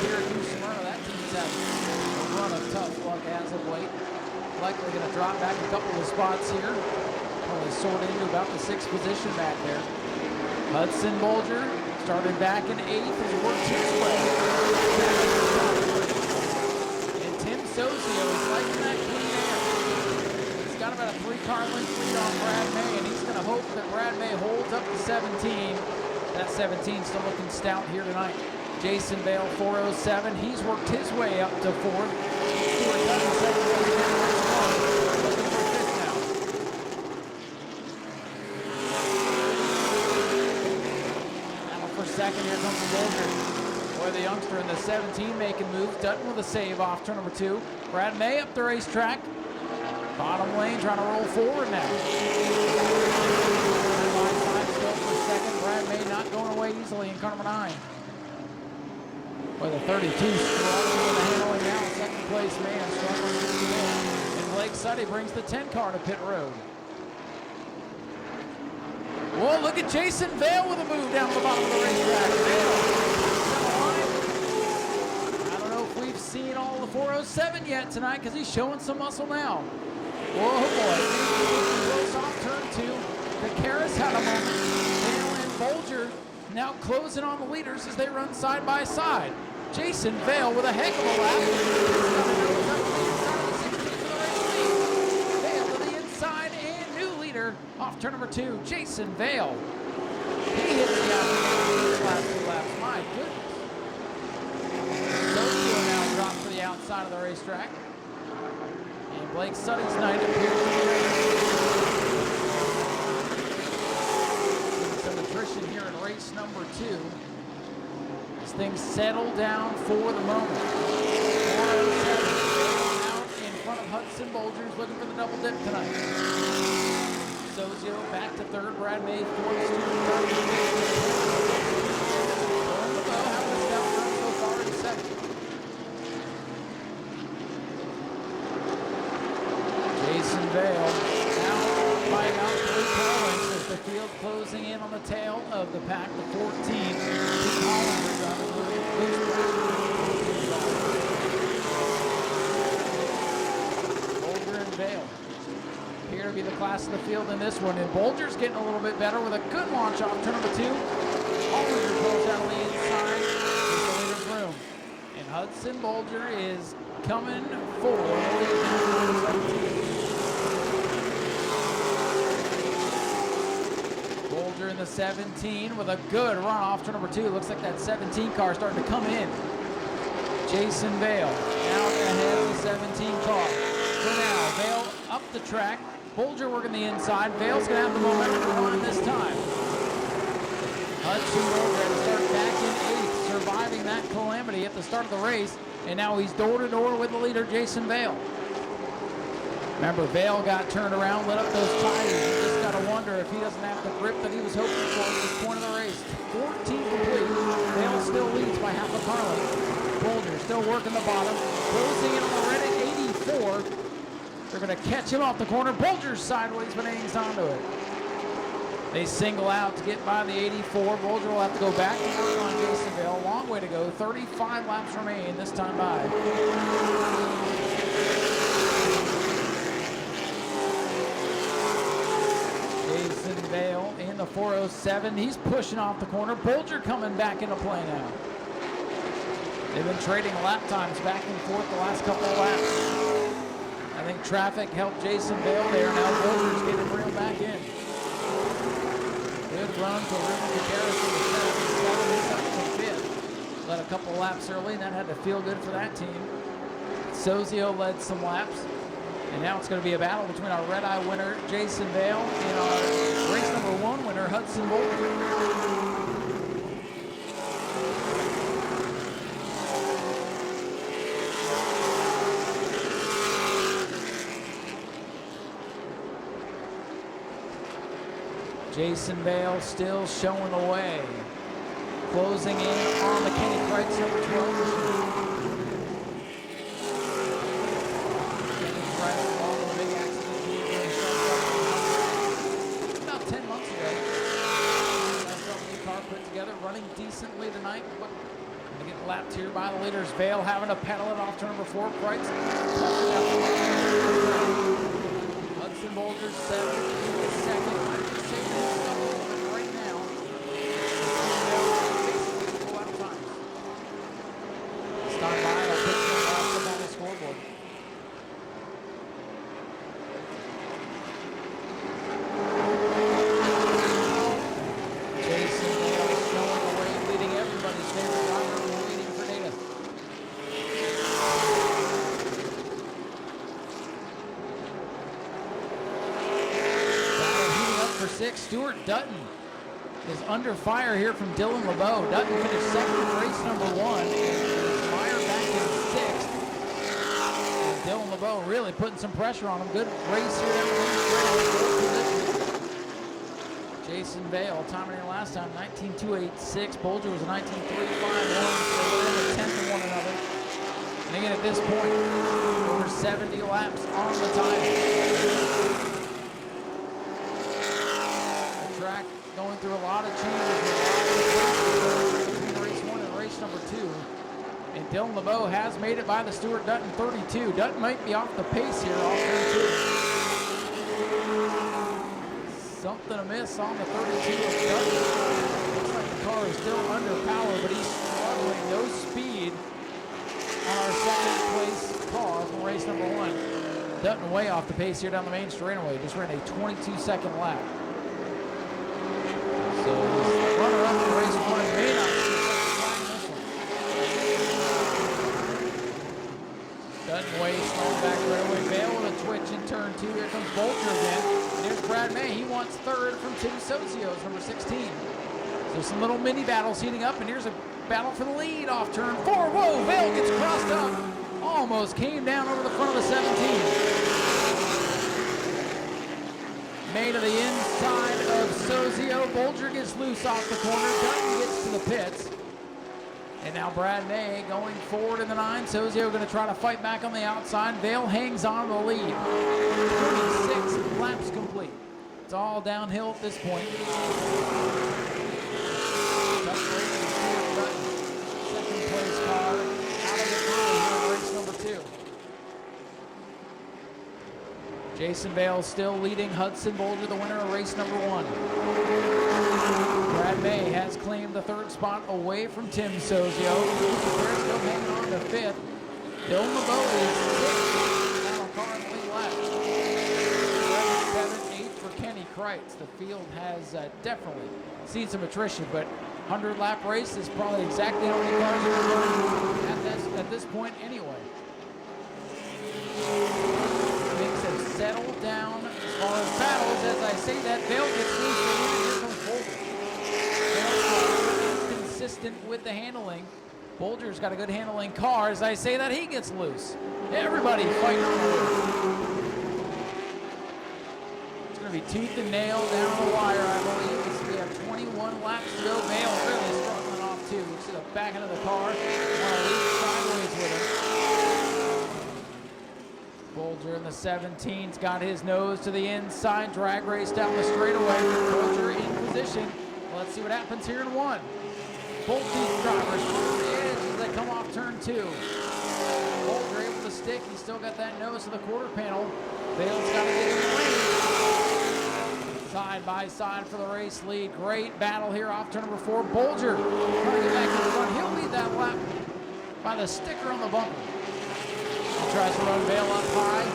Speaker 1: here at New Smyrna. That team's had a run of tough luck as of late. Likely going to drop back a couple of spots here. Probably sort into about the 6th position back there. Hudson Bolger started back in 8th as he worked his way. And Tim Sozio is liking that clean air. He's got about a 3-car length lead on Brad May, and he's going to hope that Brad May holds up to 17. That 17 still looking stout here tonight. Jason Vale, 407. He's worked his way up to 4th. Looking for 5th now. Now for 2nd, here comes Bolger. Boy, the youngster in the 17 making moves. Dutton with a save off turn number 2. Brad May up the racetrack. Bottom lane trying to roll forward now. Side still for 2nd. Brad May not going away easily in car number 9. Boy, the 32 struggling with the handling now. 2nd place man struggling with the win. And Blake Suddy brings the 10 car to pit road. Whoa, look at Jason Vale with a move down to the bottom of the racetrack. Vale. I don't know if we've seen all the 407 yet tonight because he's showing some muscle now. Whoa, boy. Close off turn 2. Kakaris had a moment. Vale and Bolger now closing on the leaders as they run side by side. Jason Vale with a heck of a lap. Vale to the inside and new leader off turn number 2, Jason Vale. He hits the outside these last 2 laps. My goodness. Tokyo now dropped to the outside of the racetrack. And Blake Suddy's night appears to be some attrition here in race number 2. As things settle down for the moment. 407 out in front of Hudson Bolger's looking for the double dip tonight. Sozio back to 3rd. Brad May 4th. Having a stout run so far in 2nd. Jason Vale now fighting out 3 car lengths as the field closing in on the tail of the pack, the 14. Bolger and Vale appear to be the class of the field in this one, and Bolger's getting a little bit better with a good launch off turn number 2. Bolger pulls out on the inside to the leader's room, and Hudson Bolger is coming for the lead. Bolger in the 17 with a good run off turn number 2. Looks like that 17 car starting to come in. Jason Vale out ahead of the 17 car. For now, Vale up the track. Bolger working the inside. Vale's going to have the momentum to run this time. Hudson Bolger to start back in 8th, surviving that calamity at the start of the race. And now he's door-to-door with the leader, Jason Vale. Remember, Vale got turned around, lit up those tires. He just got a 1 under if he doesn't have the grip that he was hoping for at this point of the race. 14 complete. Dale still leads by half a car length. Bolger still working the bottom. Closing in on the red at 84. They're going to catch him off the corner. Bolger's sideways, but hangs onto it. They single out to get by the 84. Bolger will have to go back and work on Jason Vale. Long way to go. 35 laps remain this time by. Jason Vale in the 407. He's pushing off the corner. Bolger coming back into play now. They've been trading lap times back and forth the last couple of laps. I think traffic helped Jason Vale there. Now Bolger's getting reeled back in. Good run for River Gutierrez in the 7th, to 5th. Led a couple laps early, and that had to feel good for that team. Sozio led some laps. And now it's going to be a battle between our Red Eye winner, Jason Vale, and our race number 1 winner, Hudson Bolger. Jason Vale still showing the way. Closing in on the Kenny Kreitz number 12. Kenny Kreitz along with a big accident here about 10 months ago. That's a new car put together, running decently tonight, but going to get lapped here by the leaders. Vale having to pedal it off turn number 4. Kreitz Hudson Bolger 2nd. Right now. Start by, I'll put you off on the scoreboard. Jason Vale showing the way, leading everybody's favorite driver. We're waiting for data. For 6, Stuart Dutton is under fire here from Dylan LeBeau. Dutton finished 2nd in race number 1, and Meyer back in 6th. And Dylan LeBeau really putting some pressure on him. Good race here. Jason Vale, timing in last time, 19.286. Bolger was a 19.351. So they're in the 10th of one another. And again, at this point, over 70 laps on the time. Track going through a lot of changes between race 1 and race number 2. And Dylan LeBeau has made it by the Stuart Dutton 32. Dutton might be off the pace here off turn 2. Something amiss on the 32 of Dutton. Looks like the car is still under power, but he's struggling. No speed on our 2nd place car from race number 1. Dutton way off the pace here down the main straightaway. Just ran a 22-second lap. So runner-up in race 1 may not be this one. Dutton way slowing back right away. Vale with a twitch in turn 2. Here comes Bolger again. And there's Brad May. He wants 3rd from Tim Sozio's number 16. So some little mini battles heating up, and here's a battle for the lead off turn 4. Whoa, Vale gets crossed up. Almost came down over the front of the 17. May to the inside of Sozio. Bolger gets loose off the corner. Dutton gets to the pits. And now Brad May going forward in the 9. Sozio going to try to fight back on the outside. Vale hangs on to the lead. 26 laps complete. It's all downhill at this point. Tough race for Dutton. 2nd place car out of it early here in race number 2. Jason Vale still leading Hudson Bolger, the winner of race number 1. Brad May has claimed the 3rd spot away from Tim Sozio. They're still hanging on to 5th. Dylan LeBeau is 6th. Now currently left. 7th, 8th for Kenny Kreitz. The field has definitely seen some attrition, but 100-lap race is probably exactly how many cars are running at this point anyway. Things have settled down as far as battles. As I say that, Vale gets loose and here comes Bolger. Vale consistent with the handling. Bolger's got a good handling car. As I say that, he gets loose. Everybody fighting on the loose. It's going to to be tooth and nail down the wire, I believe. We have 21 laps to go. Vale really struggling off too. You see the back end of the car. Want to lead sideways with him. Bolger in the 17's got his nose to the inside. Drag race down the straightaway. Bolger in position. Let's see what happens here in 1. Both these drivers on the edge as they come off turn 2. Bolger able to stick. He's still got that nose to the quarter panel. Vale's got to get in the lane. Side by side for the race lead. Great battle here off turn number 4. Bolger trying to get back in the front. He'll lead that lap by the sticker on the bumper. He tries to run Vale up high.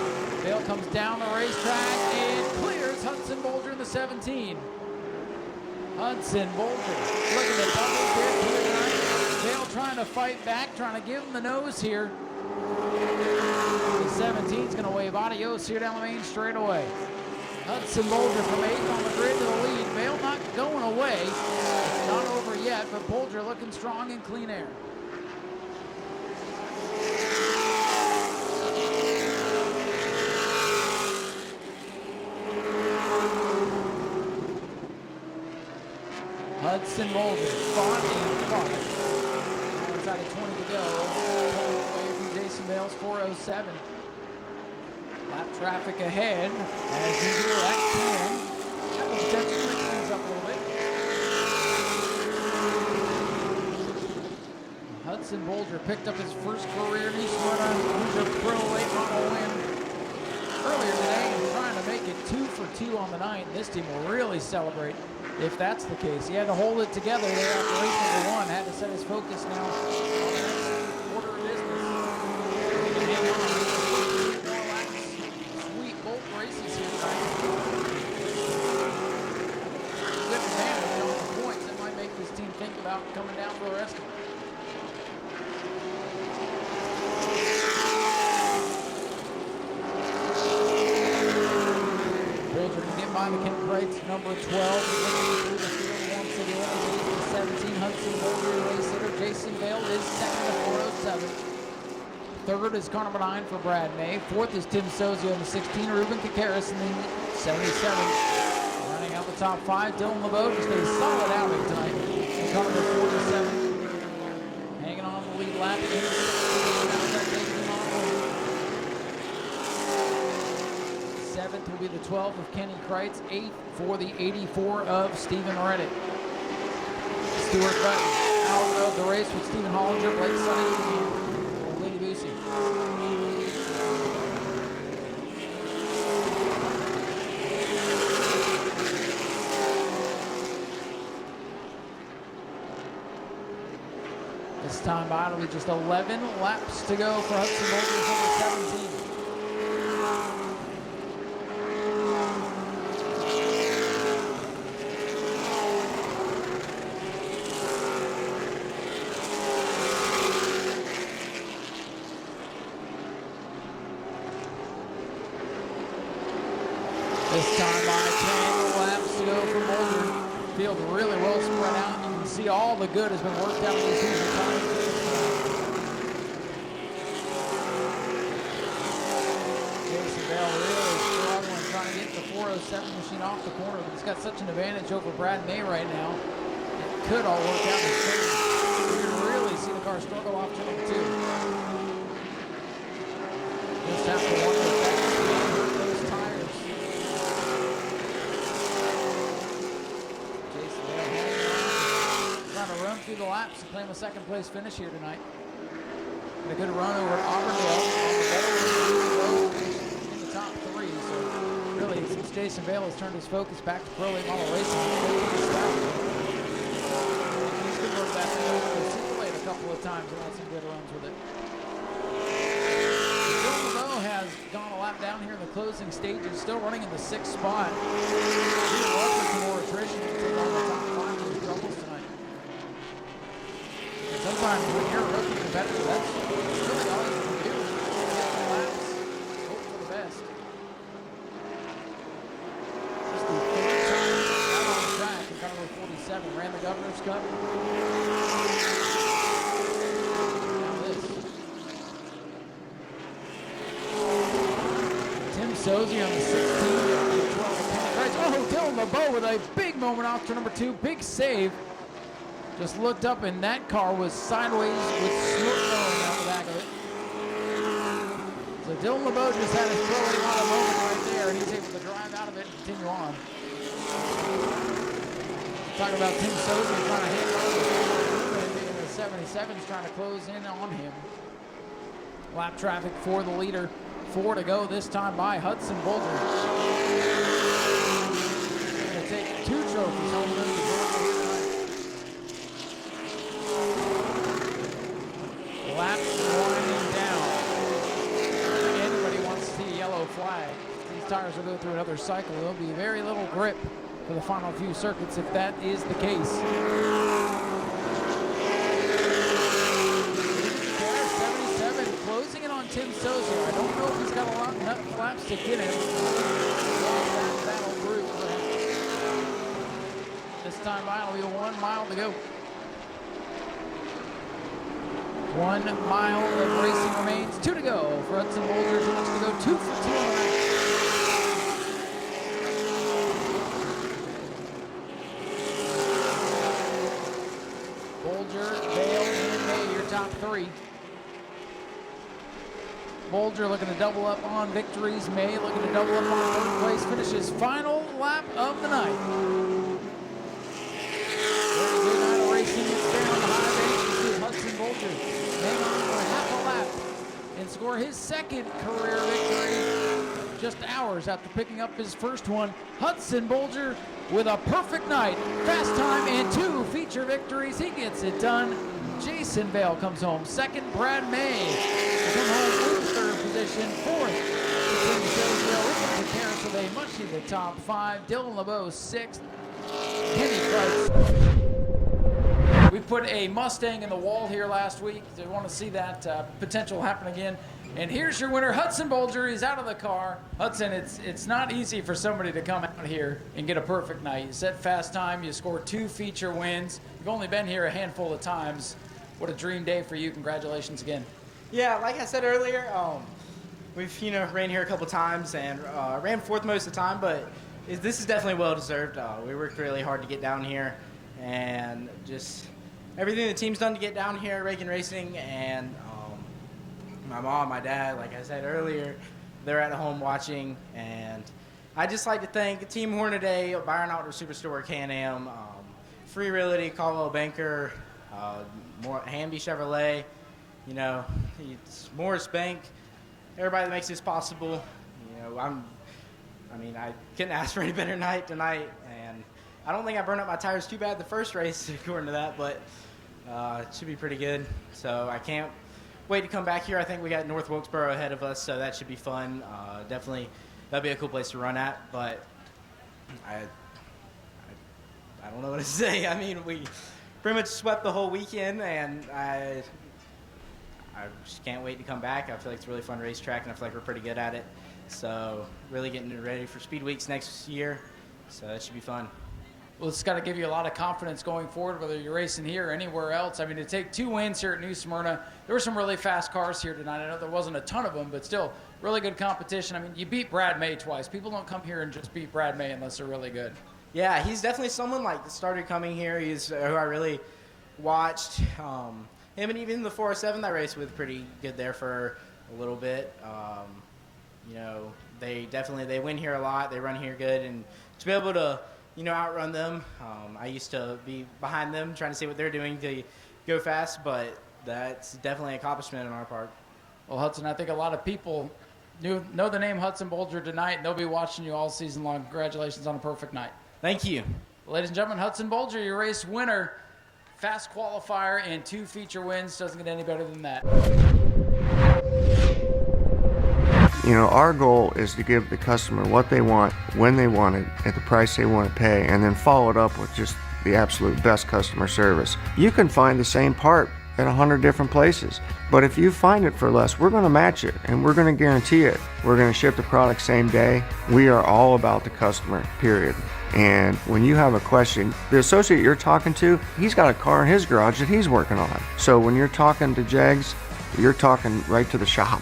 Speaker 1: Vale comes down the racetrack and clears Hudson Bolger in the 17. Hudson Bolger looking at double dip here tonight. Vale trying to fight back, trying to give him the nose here. The 17's going to wave adios here down the main straightaway. Hudson Bolger from 8th on the grid to the lead. Vale not going away. It's not over yet, but Bolger looking strong in clean air. Hudson Bolger fought and fought. Outside of 20 to go. Pulling away from Jason Vale's 407. Lap traffic ahead. As usual, that can have the potential to mix things up a little bit. Hudson Bolger picked up his first career New Smyrna Hoosier Pro late model win earlier today and trying to make it 2 for 2 on the night. This team will really celebrate if that's the case. He had to hold it together there after race number 1. Had to set his focus now on the next order of business. Hang on. 2 more laps. Sweet both races here tonight. Good advantage on the points. That might make this team think about coming down for the rest of it. Bolger can get by McKinnon Crates, number 12. Through the field once again. 17 Hudson Bolger, race hitter. Jason Vale is second to 407. Third is car number 9 for Brad May. Fourth is Tim Sozio in the 16. Ruben Kakaris in the 77. Running out the top 5. Dylan LeBeau just a solid outing tonight. In car number 47. Hanging on the lead lap. Seventh will be the 12 of Kenny Kreitz. 8th for the 84 of Stephen Reddick. Stuart Button out of the race with Stephen Hollinger, Blake Sonny, and Lady Busey. This time by it'll be just 11 laps to go for Hudson Bolger number 17. This time by 10 laps to go for Bolger. Field really well spread out. You can see all the good has been worked out of these Hoosier times. Jason Vale really struggling trying to get the 407 machine off the corner, but he's got such an advantage over Brad May right now. It could all work out in his favor. You can really see the car struggle off turn number 2. Just have to wonder if that can hurt those tires. Jason Vale trying to run through the laps and claim a second place finish here tonight. And a good run over at Auburndale on the better in the top 3. So really, since Jason Vale has turned his focus back to pro late model racing, he's converted that thing over to super late a couple of times and had some good runs with it. Has gone a lap down here in the closing stages, still running in the 6th spot. He would love for some more attrition to take on the top 5 of his troubles tonight. And sometimes when you're a rookie competitor, that's really all you can do. Get the laps, hope for the best. Just the 3rd time out on the track in car number 47. Ran the Governor's Cup. Sozie on the 16, 12 Kenny Kreitz LeBeau with a big moment off turn number 2. Big save. Just looked up and that car was sideways with smoke going out the back of it. So Dylan LeBeau just had his throwing on a moment right there, and he's able to drive out of it and continue on. Talking about Tim Sosa trying to hit on the 77's trying to close in on him. Lap traffic for the leader. 4 to go this time by Hudson Bolger. Going to take 2 trophies home with him to Georgia here tonight. Lap winding down. I don't think anybody wants to see a yellow flag. These tires will go through another cycle. There'll be very little grip for the final few circuits if that is the case. 77 closing in on Tim Sosa. I don't know if he's got a lot enough laps to get him. That'll prove perhaps. This time by it'll be 1 mile to go. 1 mile of racing remains. 2 to go for Hudson Bolger, who wants to go 2 for 2 on the night. Bolger, Bale, and May, your top 3. Bolger looking to double up on victories. May looking to double up on 3rd place. Finishes final lap of the night. Very good night of racing. It's there on the high bench. You see Hudson Bolger hang on for half a lap and score his 2nd career victory just hours after picking up his first one. Hudson Bolger with a perfect night, fast time, and 2 feature victories. He gets it done. Jason Bale comes home 2nd. Brad May will come home in 3rd position. 4th, Tim Sosa with Terrace with a much needed top 5. Dylan LeBeau 6th. Kenny Price. We put a Mustang in the wall here last week. They want to see that potential happen again. And here's your winner, Hudson Bolger. He's out of the car. Hudson, it's not easy for somebody to come out here and get a perfect night. You set fast time, you score 2 feature wins. You've only been here a handful of times. What a dream day for you. Congratulations again.
Speaker 3: Yeah, like I said earlier, we've ran here a couple times and ran 4th most of the time, but this is definitely well deserved. We worked really hard to get down here, and just everything the team's done to get down here, Reagan Racing, and my mom, my dad, like I said earlier, they're at home watching, and I just like to thank Team Hornaday, Byron Outdoor Superstore, Can-Am, Free Realty, Caldwell Banker, Hamby Chevrolet, it's Morris Bank, everybody that makes this possible. I couldn't ask for any better night tonight, and I don't think I burned up my tires too bad the first race according to that, but it should be pretty good. So I can't wait to come back here. I think we got North Wilkesboro ahead of us, so that should be fun. Definitely, that'd be a cool place to run at, but I don't know what to say. We pretty much swept the whole weekend, and I just can't wait to come back. I feel like it's a really fun racetrack, and I feel like we're pretty good at it. So really getting ready for Speed Weeks next year, so that should be fun.
Speaker 1: Well, it's got to give you a lot of confidence going forward, whether you're racing here or anywhere else. To take 2 wins here at New Smyrna, there were some really fast cars here tonight. I know there wasn't a ton of them, but still really good competition. You beat Brad May twice. People don't come here and just beat Brad May unless they're really good. Yeah, he's definitely someone that started coming here. He's who I really watched. Him and even the 407 that I raced with pretty good there for a little bit. They win here a lot. They run here good, and to be able to outrun them. I used to be behind them trying to see what they're doing to go fast, but that's definitely an accomplishment on our part. Well, Hudson, I think a lot of people know the name Hudson Bolger tonight, and they'll be watching you all season long. Congratulations on a perfect night. Thank you. Ladies and gentlemen, Hudson Bolger, your race winner, fast qualifier, and 2 feature wins. Doesn't get any better than that.
Speaker 10: Our goal is to give the customer what they want, when they want it, at the price they want to pay, and then follow it up with just the absolute best customer service. You can find the same part at 100 different places, but if you find it for less, we're going to match it, and we're going to guarantee it. We're going to ship the product same day. We are all about the customer, period. And when you have a question, the associate you're talking to, he's got a car in his garage that he's working on. So when you're talking to Jegs, you're talking right to the shop.